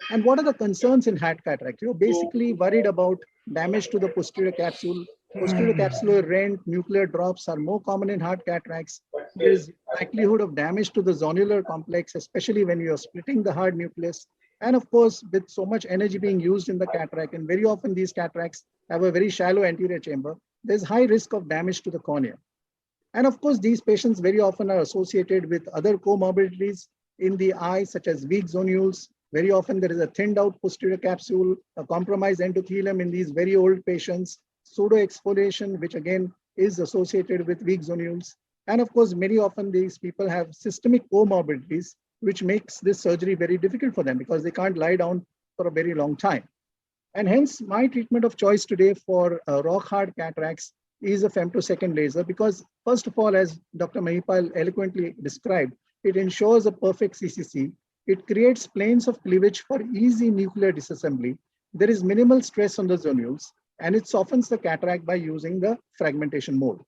And what are the concerns in hard cataract? You're basically worried about damage to the posterior capsule. Posterior capsular rent, nuclear drops are more common in hard cataracts. There is likelihood of damage to the zonular complex, especially when you're splitting the hard nucleus. And of course, with so much energy being used in the cataract, and very often these cataracts have a very shallow anterior chamber, there's high risk of damage to the cornea. And of course, these patients very often are associated with other comorbidities in the eye, such as weak zonules. Very often there is a thinned out posterior capsule, a compromised endothelium in these very old patients, pseudo-exfoliation, which again is associated with weak zonules. And of course, many often these people have systemic comorbidities, which makes this surgery very difficult for them because they can't lie down for a very long time. And hence my treatment of choice today for rock hard cataracts is a femtosecond laser because first of all, as Dr. Mahipal eloquently described, it ensures a perfect CCC. It creates planes of cleavage for easy nuclear disassembly. There is minimal stress on the zonules and it softens the cataract by using the fragmentation mode.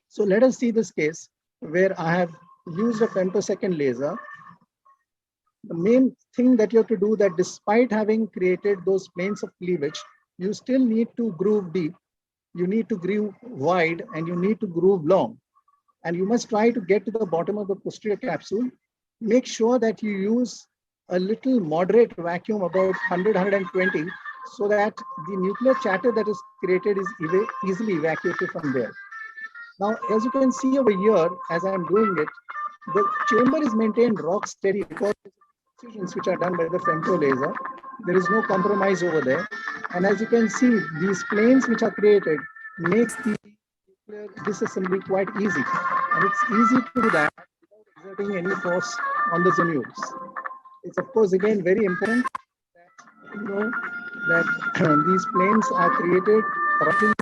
So let us see this case where I have used a femtosecond laser. The main thing that you have to do that despite having created those planes of cleavage, you still need to groove deep, you need to groove wide, and you need to groove long. And you must try to get to the bottom of the posterior capsule. Make sure that you use a little moderate vacuum, about 100, 120, so that the nuclear chatter that is created is easily evacuated from there. Now, as you can see over here, as I'm doing it, the chamber is maintained rock steady because incisions which are done by the femto laser. There is no compromise over there. And as you can see, these planes which are created makes the nuclear disassembly quite easy. And it's easy to do that without exerting any force on the zonules. It's of course again very important that that these planes are created properly,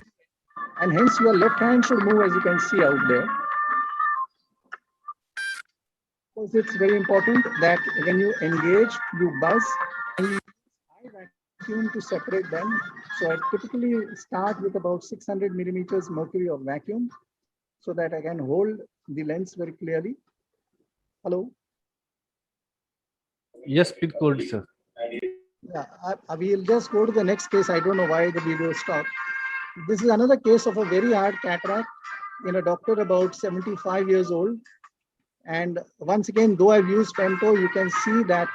and hence your left hand should move as you can see out there. Because it's very important that when you engage, you buzz and you use high vacuum to separate them. So I typically start with about 600 millimeters mercury of vacuum so that I can hold the lens very clearly. Hello? Yes, please go ahead, sir. Yeah, I will just go to the next case. I don't know why the video stopped. This is another case of a very hard cataract in a doctor about 75 years old. And once again, though I've used femto, you can see that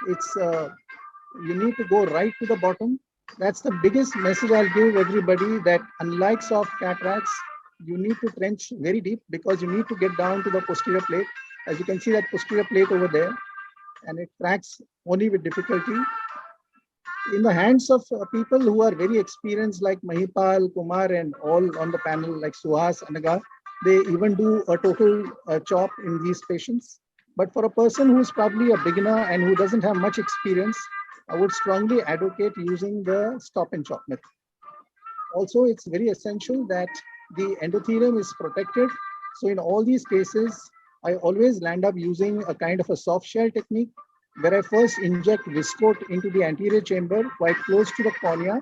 it's you need to go right to the bottom. That's the biggest message I'll give everybody, that unlike soft cataracts, you need to trench very deep because you need to get down to the posterior plate. As you can see that posterior plate over there, and it cracks only with difficulty. In the hands of people who are very experienced like Mahipal, Kumar, and all on the panel like Suhas, Anaga, they even do a total chop in these patients. But for a person who's probably a beginner and who doesn't have much experience, I would strongly advocate using the stop and chop method. Also, it's very essential that the endothelium is protected. So in all these cases, I always land up using a kind of a soft shell technique where I first inject viscoat into the anterior chamber quite close to the cornea,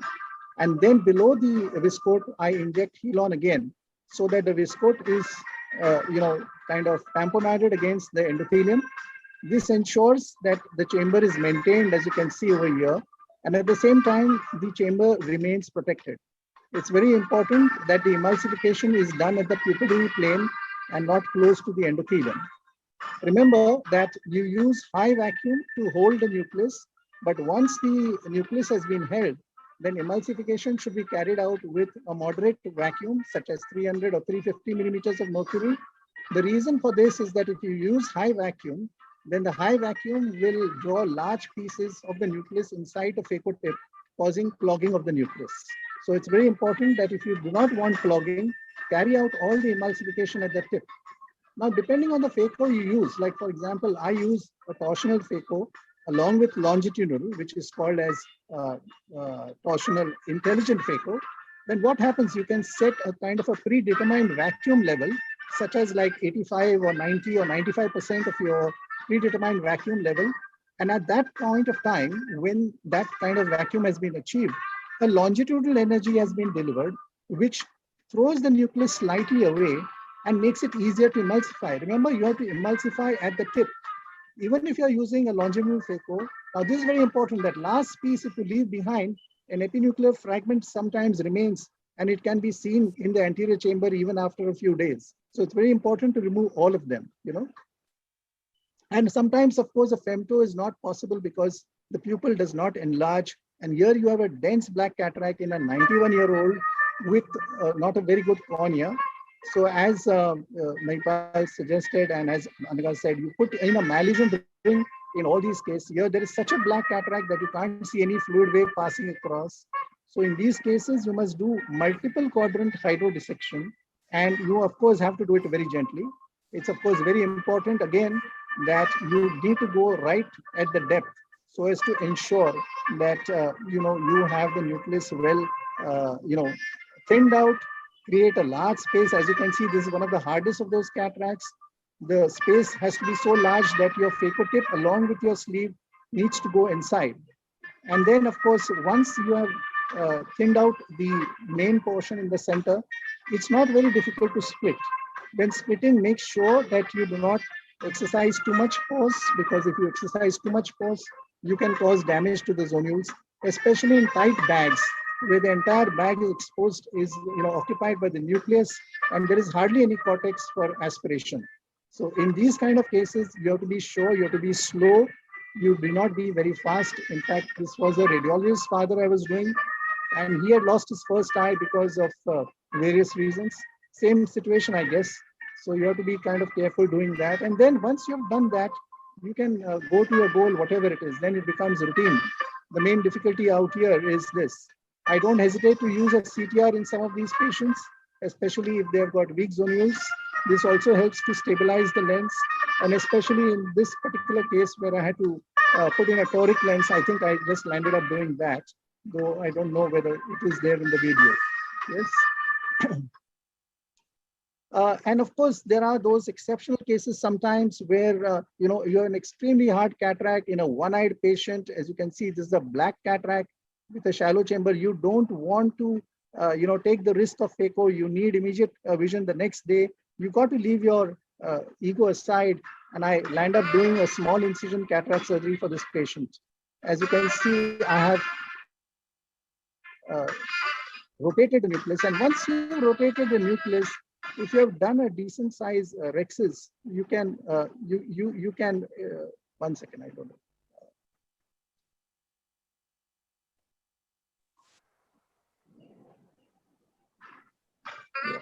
and then below the viscoat, I inject Helon again, so that the viscoat is, kind of tamponaded against the endothelium. This ensures that the chamber is maintained, as you can see over here, and at the same time, the chamber remains protected. It's very important that the emulsification is done at the pupillary plane and not close to the endothelium. Remember that you use high vacuum to hold the nucleus, but once the nucleus has been held, then emulsification should be carried out with a moderate vacuum, such as 300 or 350 millimeters of mercury. The reason for this is that if you use high vacuum, then the high vacuum will draw large pieces of the nucleus inside the phaco tip, causing clogging of the nucleus. So it's very important that if you do not want clogging, carry out all the emulsification at the tip. Now, depending on the phaco you use, like for example, I use a torsional phaco along with longitudinal, which is called as torsional intelligent phaco. Then what happens, you can set a kind of a predetermined vacuum level, such as like 85 or 90 or 95% of your predetermined vacuum level. And at that point of time, when that kind of vacuum has been achieved, a longitudinal energy has been delivered, which throws the nucleus slightly away and makes it easier to emulsify. Remember, you have to emulsify at the tip. Even if you're using a longitudinal phaco, now this is very important, that last piece, if you leave behind, an epinuclear fragment sometimes remains, and it can be seen in the anterior chamber even after a few days. So it's very important to remove all of them, And sometimes, of course, a femto is not possible because the pupil does not enlarge. And here you have a dense black cataract in a 91-year-old with not a very good cornea. So as Maipal suggested, and as Anaga said, you put in a Malaysian ring in all these cases. Here there is such a black cataract that you can't see any fluid wave passing across. So in these cases, you must do multiple quadrant hydrodissection, and you of course have to do it very gently. It's of course very important again that you need to go right at the depth, so as to ensure that you have the nucleus well thinned out, create a large space. As you can see, this is one of the hardest of those cataracts. The space has to be so large that your phaco tip along with your sleeve needs to go inside. And then of course, once you have thinned out the main portion in the center, it's not very difficult to split. When splitting, make sure that you do not exercise too much force, because if you exercise too much force, you can cause damage to the zonules, especially in tight bags where the entire bag is exposed, is occupied by the nucleus, and there is hardly any cortex for aspiration. So in these kind of cases, you have to be sure, you have to be slow, you do not be very fast. In fact, this was a radiologist's father I was doing, and he had lost his first eye because of various reasons. Same situation, I guess. So you have to be kind of careful doing that. And then once you have done that, you can go to your goal, whatever it is, then it becomes routine. The main difficulty out here is this. I don't hesitate to use a CTR in some of these patients, especially if they've got weak zonules. This also helps to stabilize the lens. And especially in this particular case where I had to put in a toric lens, I think I just landed up doing that, though I don't know whether it is there in the video. Yes. And of course, there are those exceptional cases sometimes where, you have an extremely hard cataract in a one-eyed patient. As you can see, this is a black cataract with a shallow chamber. You don't want to, take the risk of phaco. You need immediate vision the next day. You got to leave your ego aside. And I land up doing a small incision cataract surgery for this patient. As you can see, I have rotated the nucleus. And once you rotated the nucleus, if you have done a decent size rhexis, you can, you can, one second, I don't know. Yeah.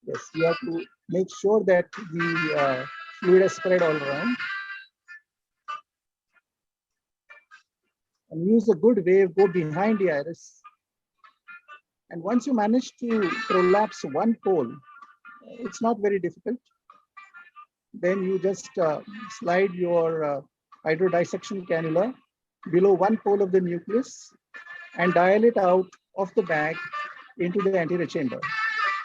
Yes, you have to make sure that the fluid is spread all around. And use a good wave, go behind the iris. And once you manage to prolapse one pole, it's not very difficult. Then you just slide your hydrodissection cannula below one pole of the nucleus and dial it out of the bag into the anterior chamber.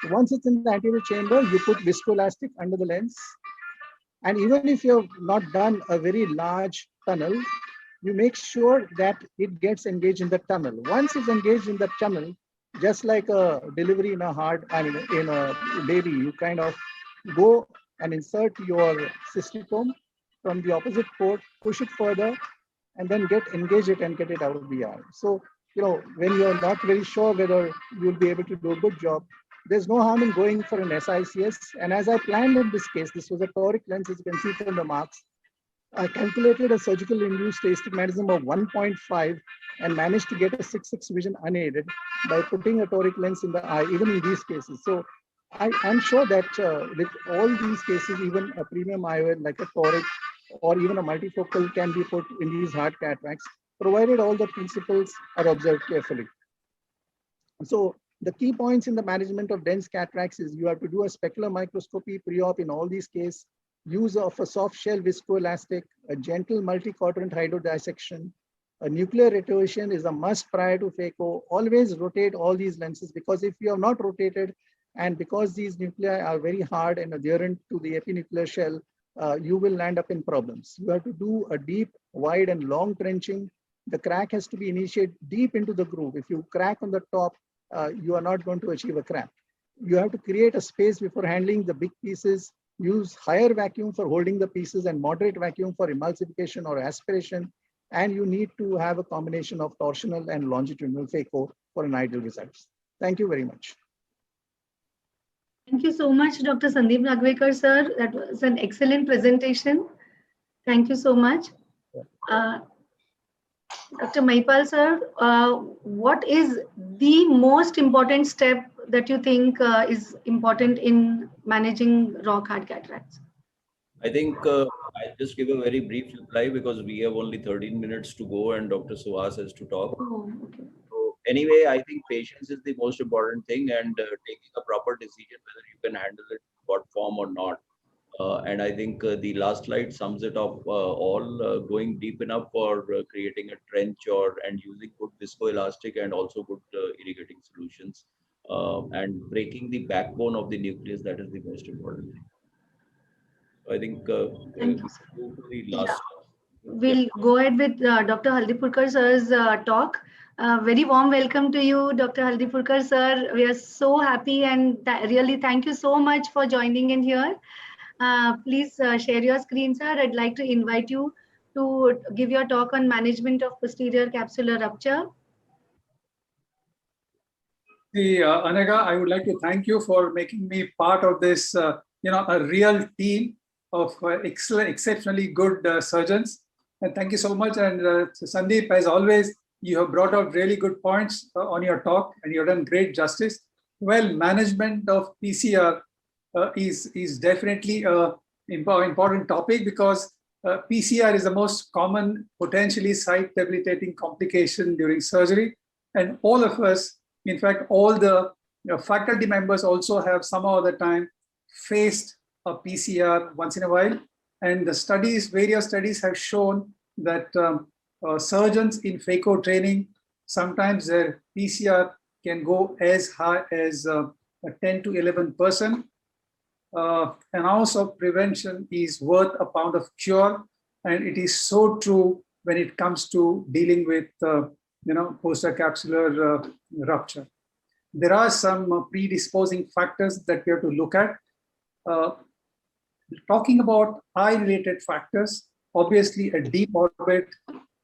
Once it's in the anterior chamber, you put viscoelastic under the lens. And even if you have not done a very large tunnel, you make sure that it gets engaged in the tunnel. Once it's engaged in the tunnel, just like a delivery in a in a baby, you kind of go and insert your cystosome from the opposite port, push it further, and then engage it and get it out of the eye. So, when you're not very sure whether you'll be able to do a good job, there's no harm in going for an SICS. And as I planned in this case, this was a toric lens, as you can see from the marks. I calculated a surgical induced astigmatism of 1.5 and managed to get a 6/6 vision unaided by putting a toric lens in the eye, even in these cases. So I'm sure that with all these cases, even a premium IOL like a toric or even a multifocal can be put in these hard cataracts, provided all the principles are observed carefully. So the key points in the management of dense cataracts is you have to do a specular microscopy pre-op in all these cases, use of a soft shell viscoelastic, a gentle multi-quadrant hydrodissection, a nuclear rotation is a must prior to phaco. Always rotate all these lenses, because if you have not rotated, and because these nuclei are very hard and adherent to the epinuclear shell, you will land up in problems. You have to do a deep, wide, and long trenching. The crack has to be initiated deep into the groove. If you crack on the top, you are not going to achieve a crack. You have to create a space before handling the big pieces, use higher vacuum for holding the pieces and moderate vacuum for emulsification or aspiration. And you need to have a combination of torsional and longitudinal phaco for an ideal results. Thank you very much. Thank you so much, Dr. Sandeep Nagvekar, sir. That was an excellent presentation. Thank you so much. Dr. Mahipal, sir, what is the most important step that you think is important in managing rock hard cataracts? I think I'll just give a very brief reply because we have only 13 minutes to go and Dr. Suhas has to talk. Oh, okay. So anyway, I think patience is the most important thing, and taking a proper decision whether you can handle it in what form or not. And I think the last slide sums it up all, going deep enough for creating a trench and using good viscoelastic and also good irrigating solutions, and breaking the backbone of the nucleus. That is the most important thing. I think Thank you, sir. the last. We'll go ahead with Dr. Haldipurkar sir's talk. Very warm welcome to you, Dr. Haldipurkar sir. We are so happy and really thank you so much for joining in here. Please share your screen, sir. I'd like to invite you to give your talk on management of posterior capsular rupture. Anaga, I would like to thank you for making me part of this, a real team of exceptionally good surgeons. And thank you so much. And Sandeep, as always, you have brought out really good points on your talk and you've done great justice. Well, management of PCR is definitely an important topic because PCR is the most common potentially sight debilitating complication during surgery. And all of us, in fact, all the faculty members also have somehow at the time faced a PCR once in a while. And the studies, various studies have shown that surgeons in phaco training, sometimes their PCR can go as high as 10 to 11%. An ounce of prevention is worth a pound of cure. And it is so true when it comes to dealing with posterior capsular rupture. There are some predisposing factors that we have to look at. Talking about eye-related factors, obviously a deep orbit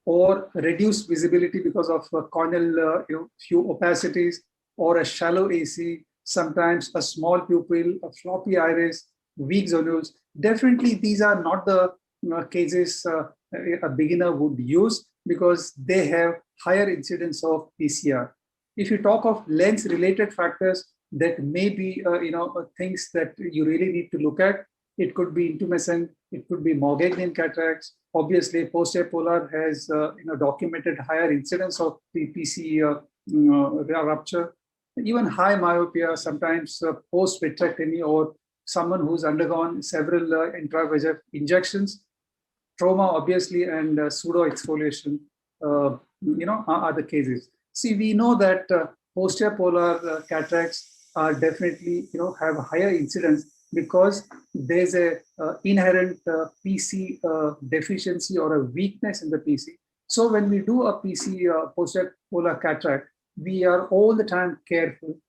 or reduced visibility because of corneal few opacities, or a shallow AC, sometimes a small pupil, a floppy iris, weak zonules. Definitely these are not the cases a beginner would use because they have higher incidence of PCR. If you talk of lens-related factors, that may be things that you really need to look at. It could be intumescent, it could be Morgagnian cataracts. Obviously, posterior polar has documented higher incidence of PC rupture. Even high myopia, sometimes post-vitrectomy or someone who's undergone several intra-VEGF injections. Trauma, obviously, and pseudo-exfoliation, are the cases. See, we know that posterior polar cataracts are definitely, have higher incidence because there's a inherent PC deficiency or a weakness in the PC. So when we do a PC posterior polar cataract, we are all the time careful.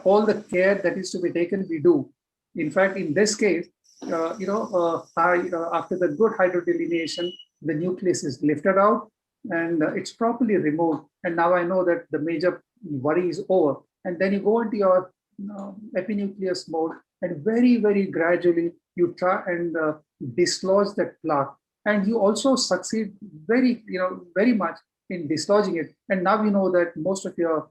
All the care that is to be taken, we do. In fact, in this case, after the good hydrodelineation, the nucleus is lifted out and it's properly removed. And now I know that the major worry is over. And then you go into your epinucleus mode, and very, very gradually you try and dislodge that plaque. And you also succeed very much in dislodging it. And now you know that most of your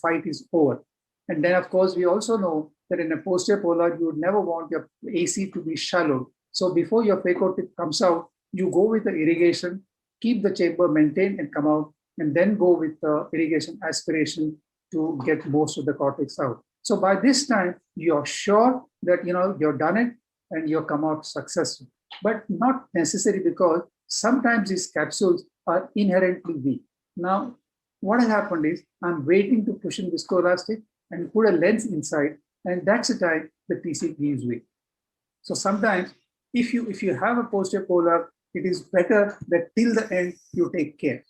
fight is over. And then, of course, we also know that in a posterior polar, you would never want your AC to be shallow. So before your phaco tip comes out, you go with the irrigation, keep the chamber maintained and come out, and then go with the irrigation aspiration to get most of the cortex out. So by this time, you're sure that you've done it and you've come out successful. But not necessary, because sometimes these capsules are inherently weak. Now, what has happened is I'm waiting to push in viscoelastic and put a lens inside, and that's the time the PC gives way. So sometimes if you have a posterior polar, it is better that till the end you take care.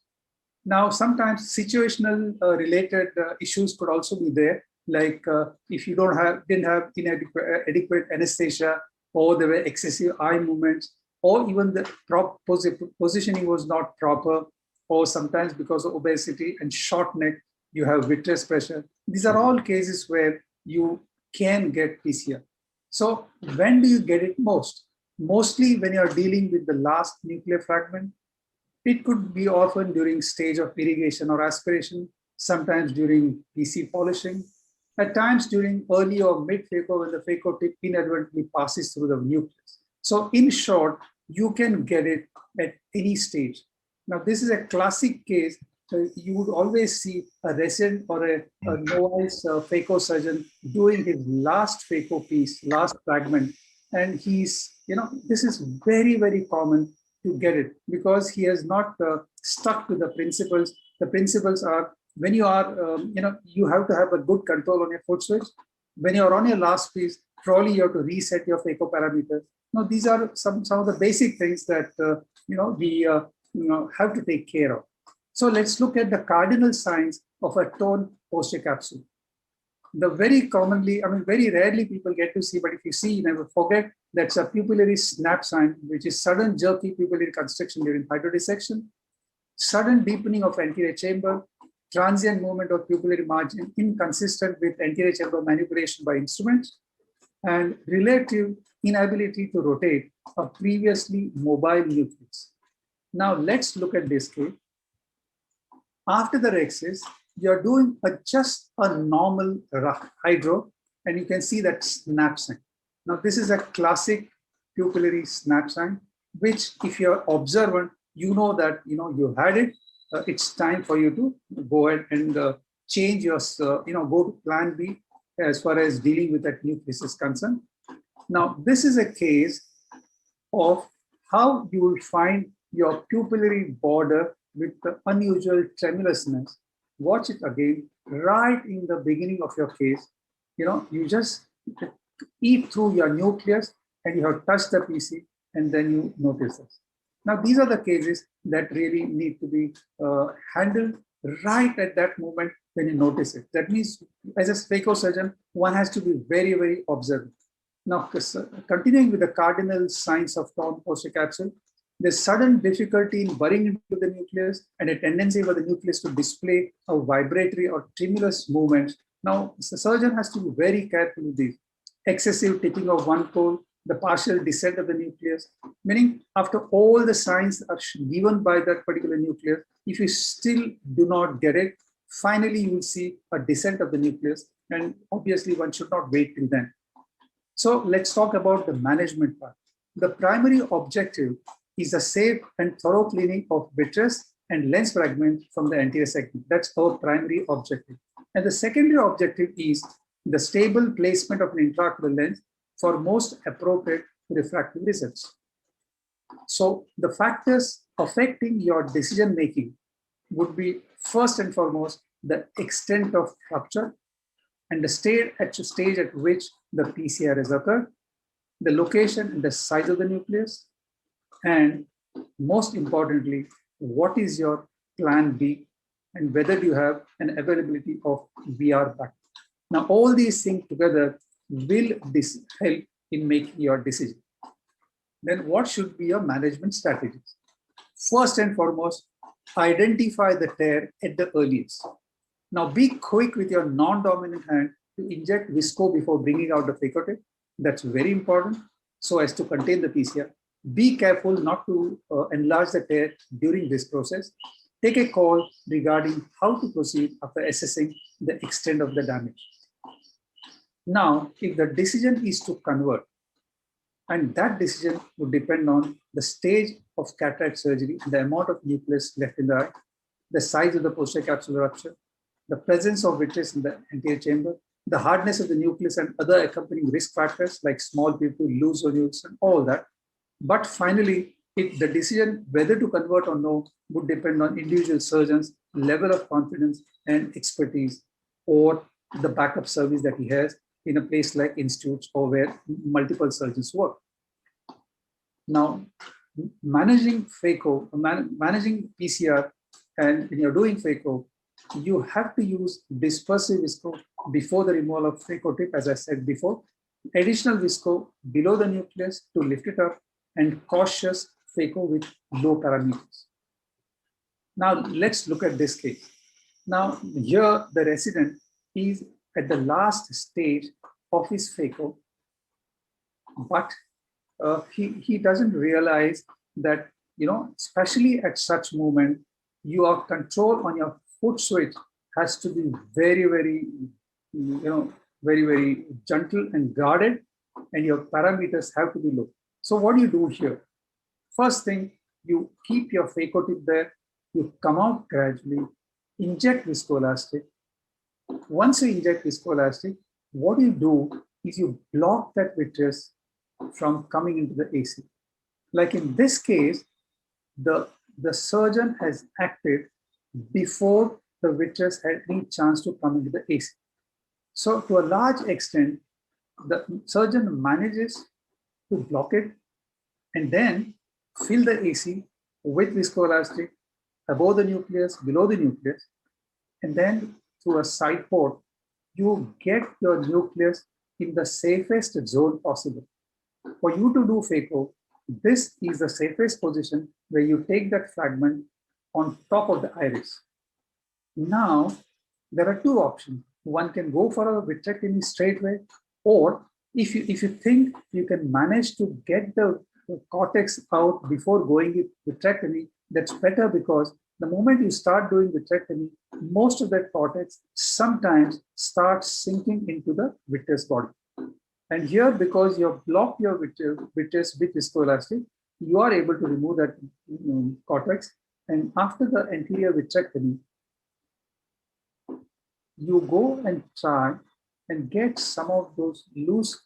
Now, sometimes situational related issues could also be there, like if you didn't have inadequate anesthesia, or there were excessive eye movements, or even the positioning was not proper, or sometimes because of obesity and short neck, you have vitreous pressure. These are all cases where you can get PCL. So when do you get it most? Mostly when you're dealing with the last nuclear fragment. It could be often during stage of irrigation or aspiration, sometimes during PC polishing, at times during early or mid phaco when the phaco tip inadvertently passes through the nucleus. So in short, you can get it at any stage. Now, this is a classic case. You would always see a resident or a novice phaco surgeon doing his last phaco piece, last fragment. And he's, this is very, very common to get it because he has not stuck to the principles. The principles are when you are, you have to have a good control on your foot switch. When you're on your last piece, probably you have to reset your phaco parameters. Now, these are some of the basic things that, we have to take care of. So let's look at the cardinal signs of a torn posterior capsule. The very commonly, very rarely people get to see, but if you see, you never forget, that's a pupillary snap sign, which is sudden jerky pupillary constriction during hydrodissection, sudden deepening of anterior chamber, transient movement of pupillary margin inconsistent with anterior chamber manipulation by instruments, and relative inability to rotate a previously mobile nucleus. Now let's look at this case. After the rhexis, you're doing just a normal hydro, and you can see that snap sign. Now, this is a classic pupillary snap sign, which if you're observant, you know that you had it. It's time for you to go ahead and change your, go to plan B as far as dealing with that nucleus is concerned. Now, this is a case of how you will find your pupillary border with the unusual tremulousness. Watch it again, right in the beginning of your case. You just eat through your nucleus and you have touched the PC, and then you notice this. Now, these are the cases that really need to be handled right at that moment when you notice it. That means, as a phaco surgeon, one has to be very, very observant. Now, continuing with the cardinal signs of torn posterior capsule, there's sudden difficulty in burrowing into the nucleus and a tendency for the nucleus to display a vibratory or tremulous movement. Now, the surgeon has to be very careful with these. Excessive tipping of one pole, the partial descent of the nucleus, meaning after all the signs are given by that particular nucleus, if you still do not get it, finally you will see a descent of the nucleus, and obviously one should not wait till then. So let's talk about the management part. The primary objective is a safe and thorough cleaning of vitreous and lens fragments from the anterior segment. That's our primary objective. And the secondary objective is the stable placement of an intraocular lens for most appropriate refractive results. So the factors affecting your decision-making would be first and foremost the extent of rupture and the stage at which the PCR has occurred, the location and the size of the nucleus, and most importantly, what is your plan B and whether you have an availability of VR backup. Now, all these things together will help in making your decision. Then what should be your management strategies? First and foremost, identify the tear at the earliest. Now be quick with your non-dominant hand to inject visco before bringing out the phaco tip. That's very important so as to contain the PCR. Be careful not to enlarge the tear during this process. Take a call regarding how to proceed after assessing the extent of the damage. Now, if the decision is to convert, and that decision would depend on the stage of cataract surgery, the amount of nucleus left in the eye, the size of the posterior capsular rupture, the presence of vitreous in the anterior chamber, the hardness of the nucleus and other accompanying risk factors like small pupil, loose venules, and all that. But finally, if the decision whether to convert or no would depend on individual surgeons' level of confidence and expertise, or the backup service that he has in a place like institutes or where multiple surgeons work. Now, managing phaco, managing PCR, and when you're doing phaco, you have to use dispersive visco before the removal of phaco tip, as I said before, additional visco below the nucleus to lift it up, and cautious phaco with low parameters. Now, let's look at this case. Now, here the resident is at the last stage of his phaco, but he doesn't realize that, especially at such moment, your control on your foot switch has to be very, very, very, very gentle and guarded, and your parameters have to be low. So what do you do here? First thing, you keep your phaco tip there, you come out gradually, inject viscoelastic. Once you inject viscoelastic, what you do is you block that vitreous from coming into the AC. Like in this case, the surgeon has acted before the vitreous had any chance to come into the AC. So to a large extent, the surgeon manages to block it and then fill the AC with viscoelastic above the nucleus, below the nucleus, and then through a side port, you get your nucleus in the safest zone possible. For you to do phaco, this is the safest position where you take that fragment on top of the iris. Now, there are two options. One can go for a vitrectomy straight away, or if you think you can manage to get the cortex out before going with vitrectomy, that's better, because the moment you start doing vitrectomy, most of that cortex sometimes starts sinking into the vitreous body. And here, because you have blocked your vitreous with viscoelastic, you are able to remove that cortex. And after the anterior vitrectomy, you go and try and get some of those loose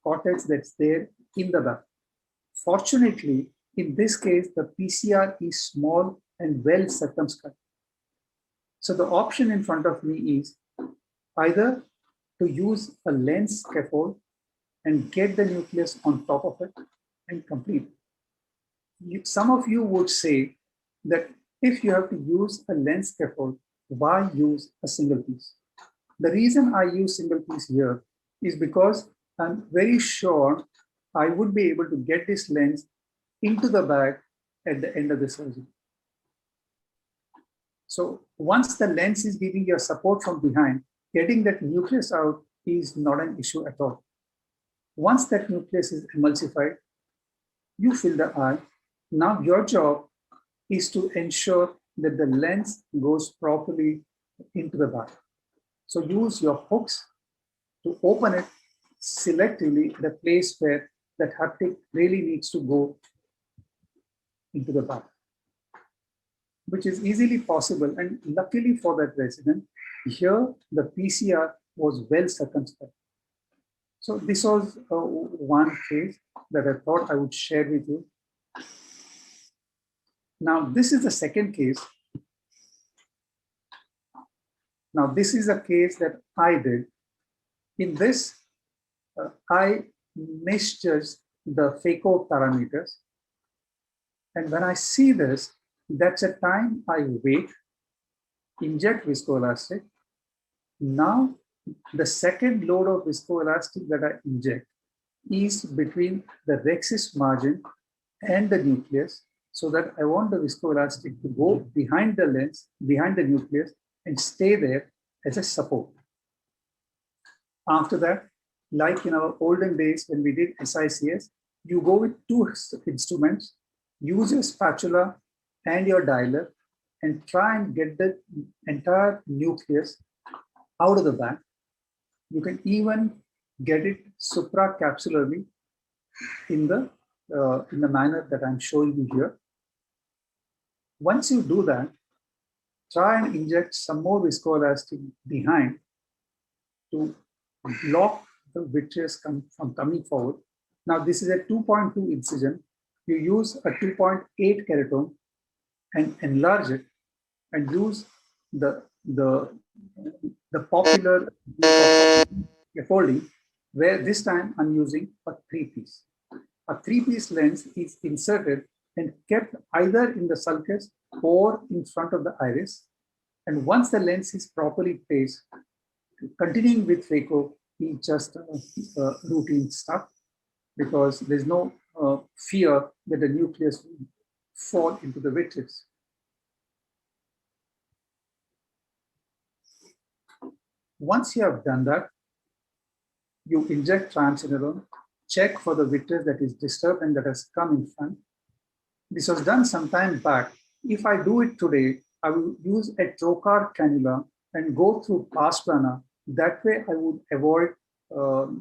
cortex that's there in the back. Fortunately, in this case, the PCR is small and well circumscribed. So the option in front of me is either to use a lens scaffold and get the nucleus on top of it and complete. Some of you would say that if you have to use a lens scaffold, why use a single piece? The reason I use single piece here is because I'm very sure I would be able to get this lens into the bag at the end of the surgery. So once the lens is giving you support from behind, getting that nucleus out is not an issue at all. Once that nucleus is emulsified, you fill the eye. Now your job is to ensure that the lens goes properly into the bag. So use your hooks to open it selectively at a place where that haptic really needs to go into the bag, which is easily possible. And luckily for that resident, here the PCR was well circumscribed. So this was one case that I thought I would share with you. Now, this is the second case. Now, this is a case that I did. In this, I misjudged the phaco parameters. And when I see this, that's a time I wait, inject viscoelastic. Now, the second load of viscoelastic that I inject is between the rhexis margin and the nucleus, so that I want the viscoelastic to go behind the lens, behind the nucleus, and stay there as a support. After that, like in our olden days when we did SICS, you go with two instruments, use your spatula and your dialer, and try and get the entire nucleus out of the bag. You can even get it supracapsularly in the manner that I'm showing you here. Once you do that, try and inject some more viscoelastic behind to block the vitreous from coming forward. Now, this is a 2.2 incision. You use a 2.8 keratome and enlarge it, and use the popular scaffolding, where this time I'm using a 3-piece. A 3-piece lens is inserted and kept either in the sulcus or in front of the iris. And once the lens is properly placed, continuing with phaco is just routine stuff, because there's no fear that the nucleus will fall into the vitreous. Once you have done that, you inject triamcinolone, check for the vitreous that is disturbed and that has come in front. This was done some time back. If I do it today, I will use a trocar cannula and go through pars plana. That way I would avoid,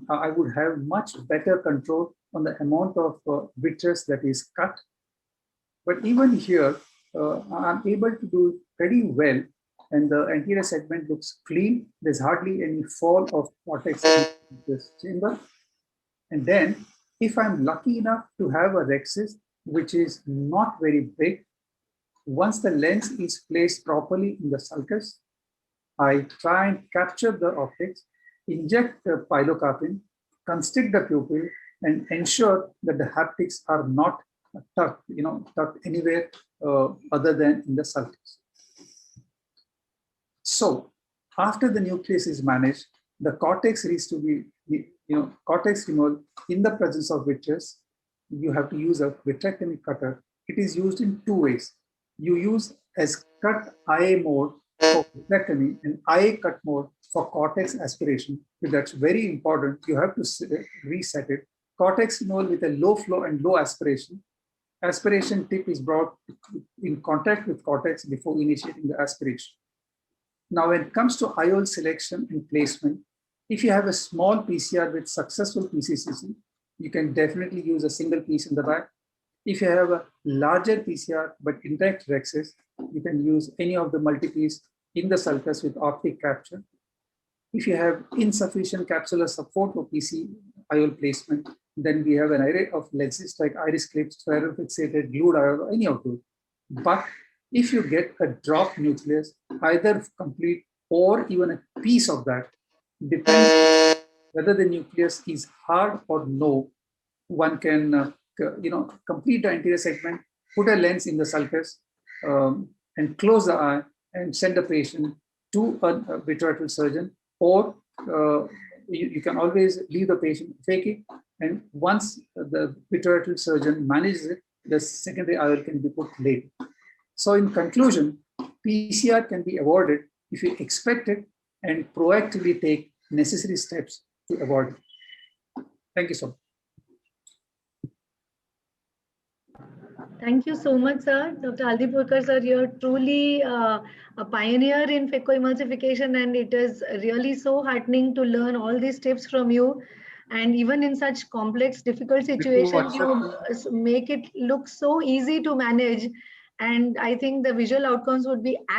I would have much better control on the amount of vitreous that is cut. But even here, I'm able to do it pretty well, and the anterior segment looks clean. There's hardly any fall of cortex in this chamber. And then, if I'm lucky enough to have a rhexis, which is not very big, once the lens is placed properly in the sulcus, I try and capture the optics, inject the pilocarpine, constrict the pupil, and ensure that the haptics are not tucked anywhere other than in the sulcus. So after the nucleus is managed, the cortex is to be, cortex removal in the presence of vitreous. You have to use a vitrectomy cutter. It is used in two ways. You use as cut IA mode for vitrectomy and IA cut mode for cortex aspiration. That's very important. You have to reset it. Cortex removal with a low flow and low aspiration. Aspiration tip is brought in contact with cortex before initiating the aspiration. Now, when it comes to IOL selection and placement, if you have a small PCR with successful PCCC, you can definitely use a single piece in the back. If you have a larger PCR but intact rhexis, you can use any of the multi-piece in the sulcus with optic capture. If you have insufficient capsular support for PC IOL placement, then we have an array of lenses like iris clips, spiral fixated, glued IOL, any of those. But if you get a drop nucleus, either complete or even a piece of that, depends whether the nucleus is hard or no, one can complete the anterior segment, put a lens in the sulcus, and close the eye and send the patient to a vitreoretinal surgeon, or you can always leave the patient phakic, and once the vitreoretinal surgeon manages it, the secondary IOL can be put later. So in conclusion, PCR can be avoided if you expect it and proactively take necessary steps to avoid it. Thank you so much. Thank you so much, sir. Dr. Haldipurkar, sir, you're truly a pioneer in phacoemulsification, and it is really so heartening to learn all these tips from you. And even in such complex, difficult situations, you make it look so easy to manage. And I think the visual outcomes would be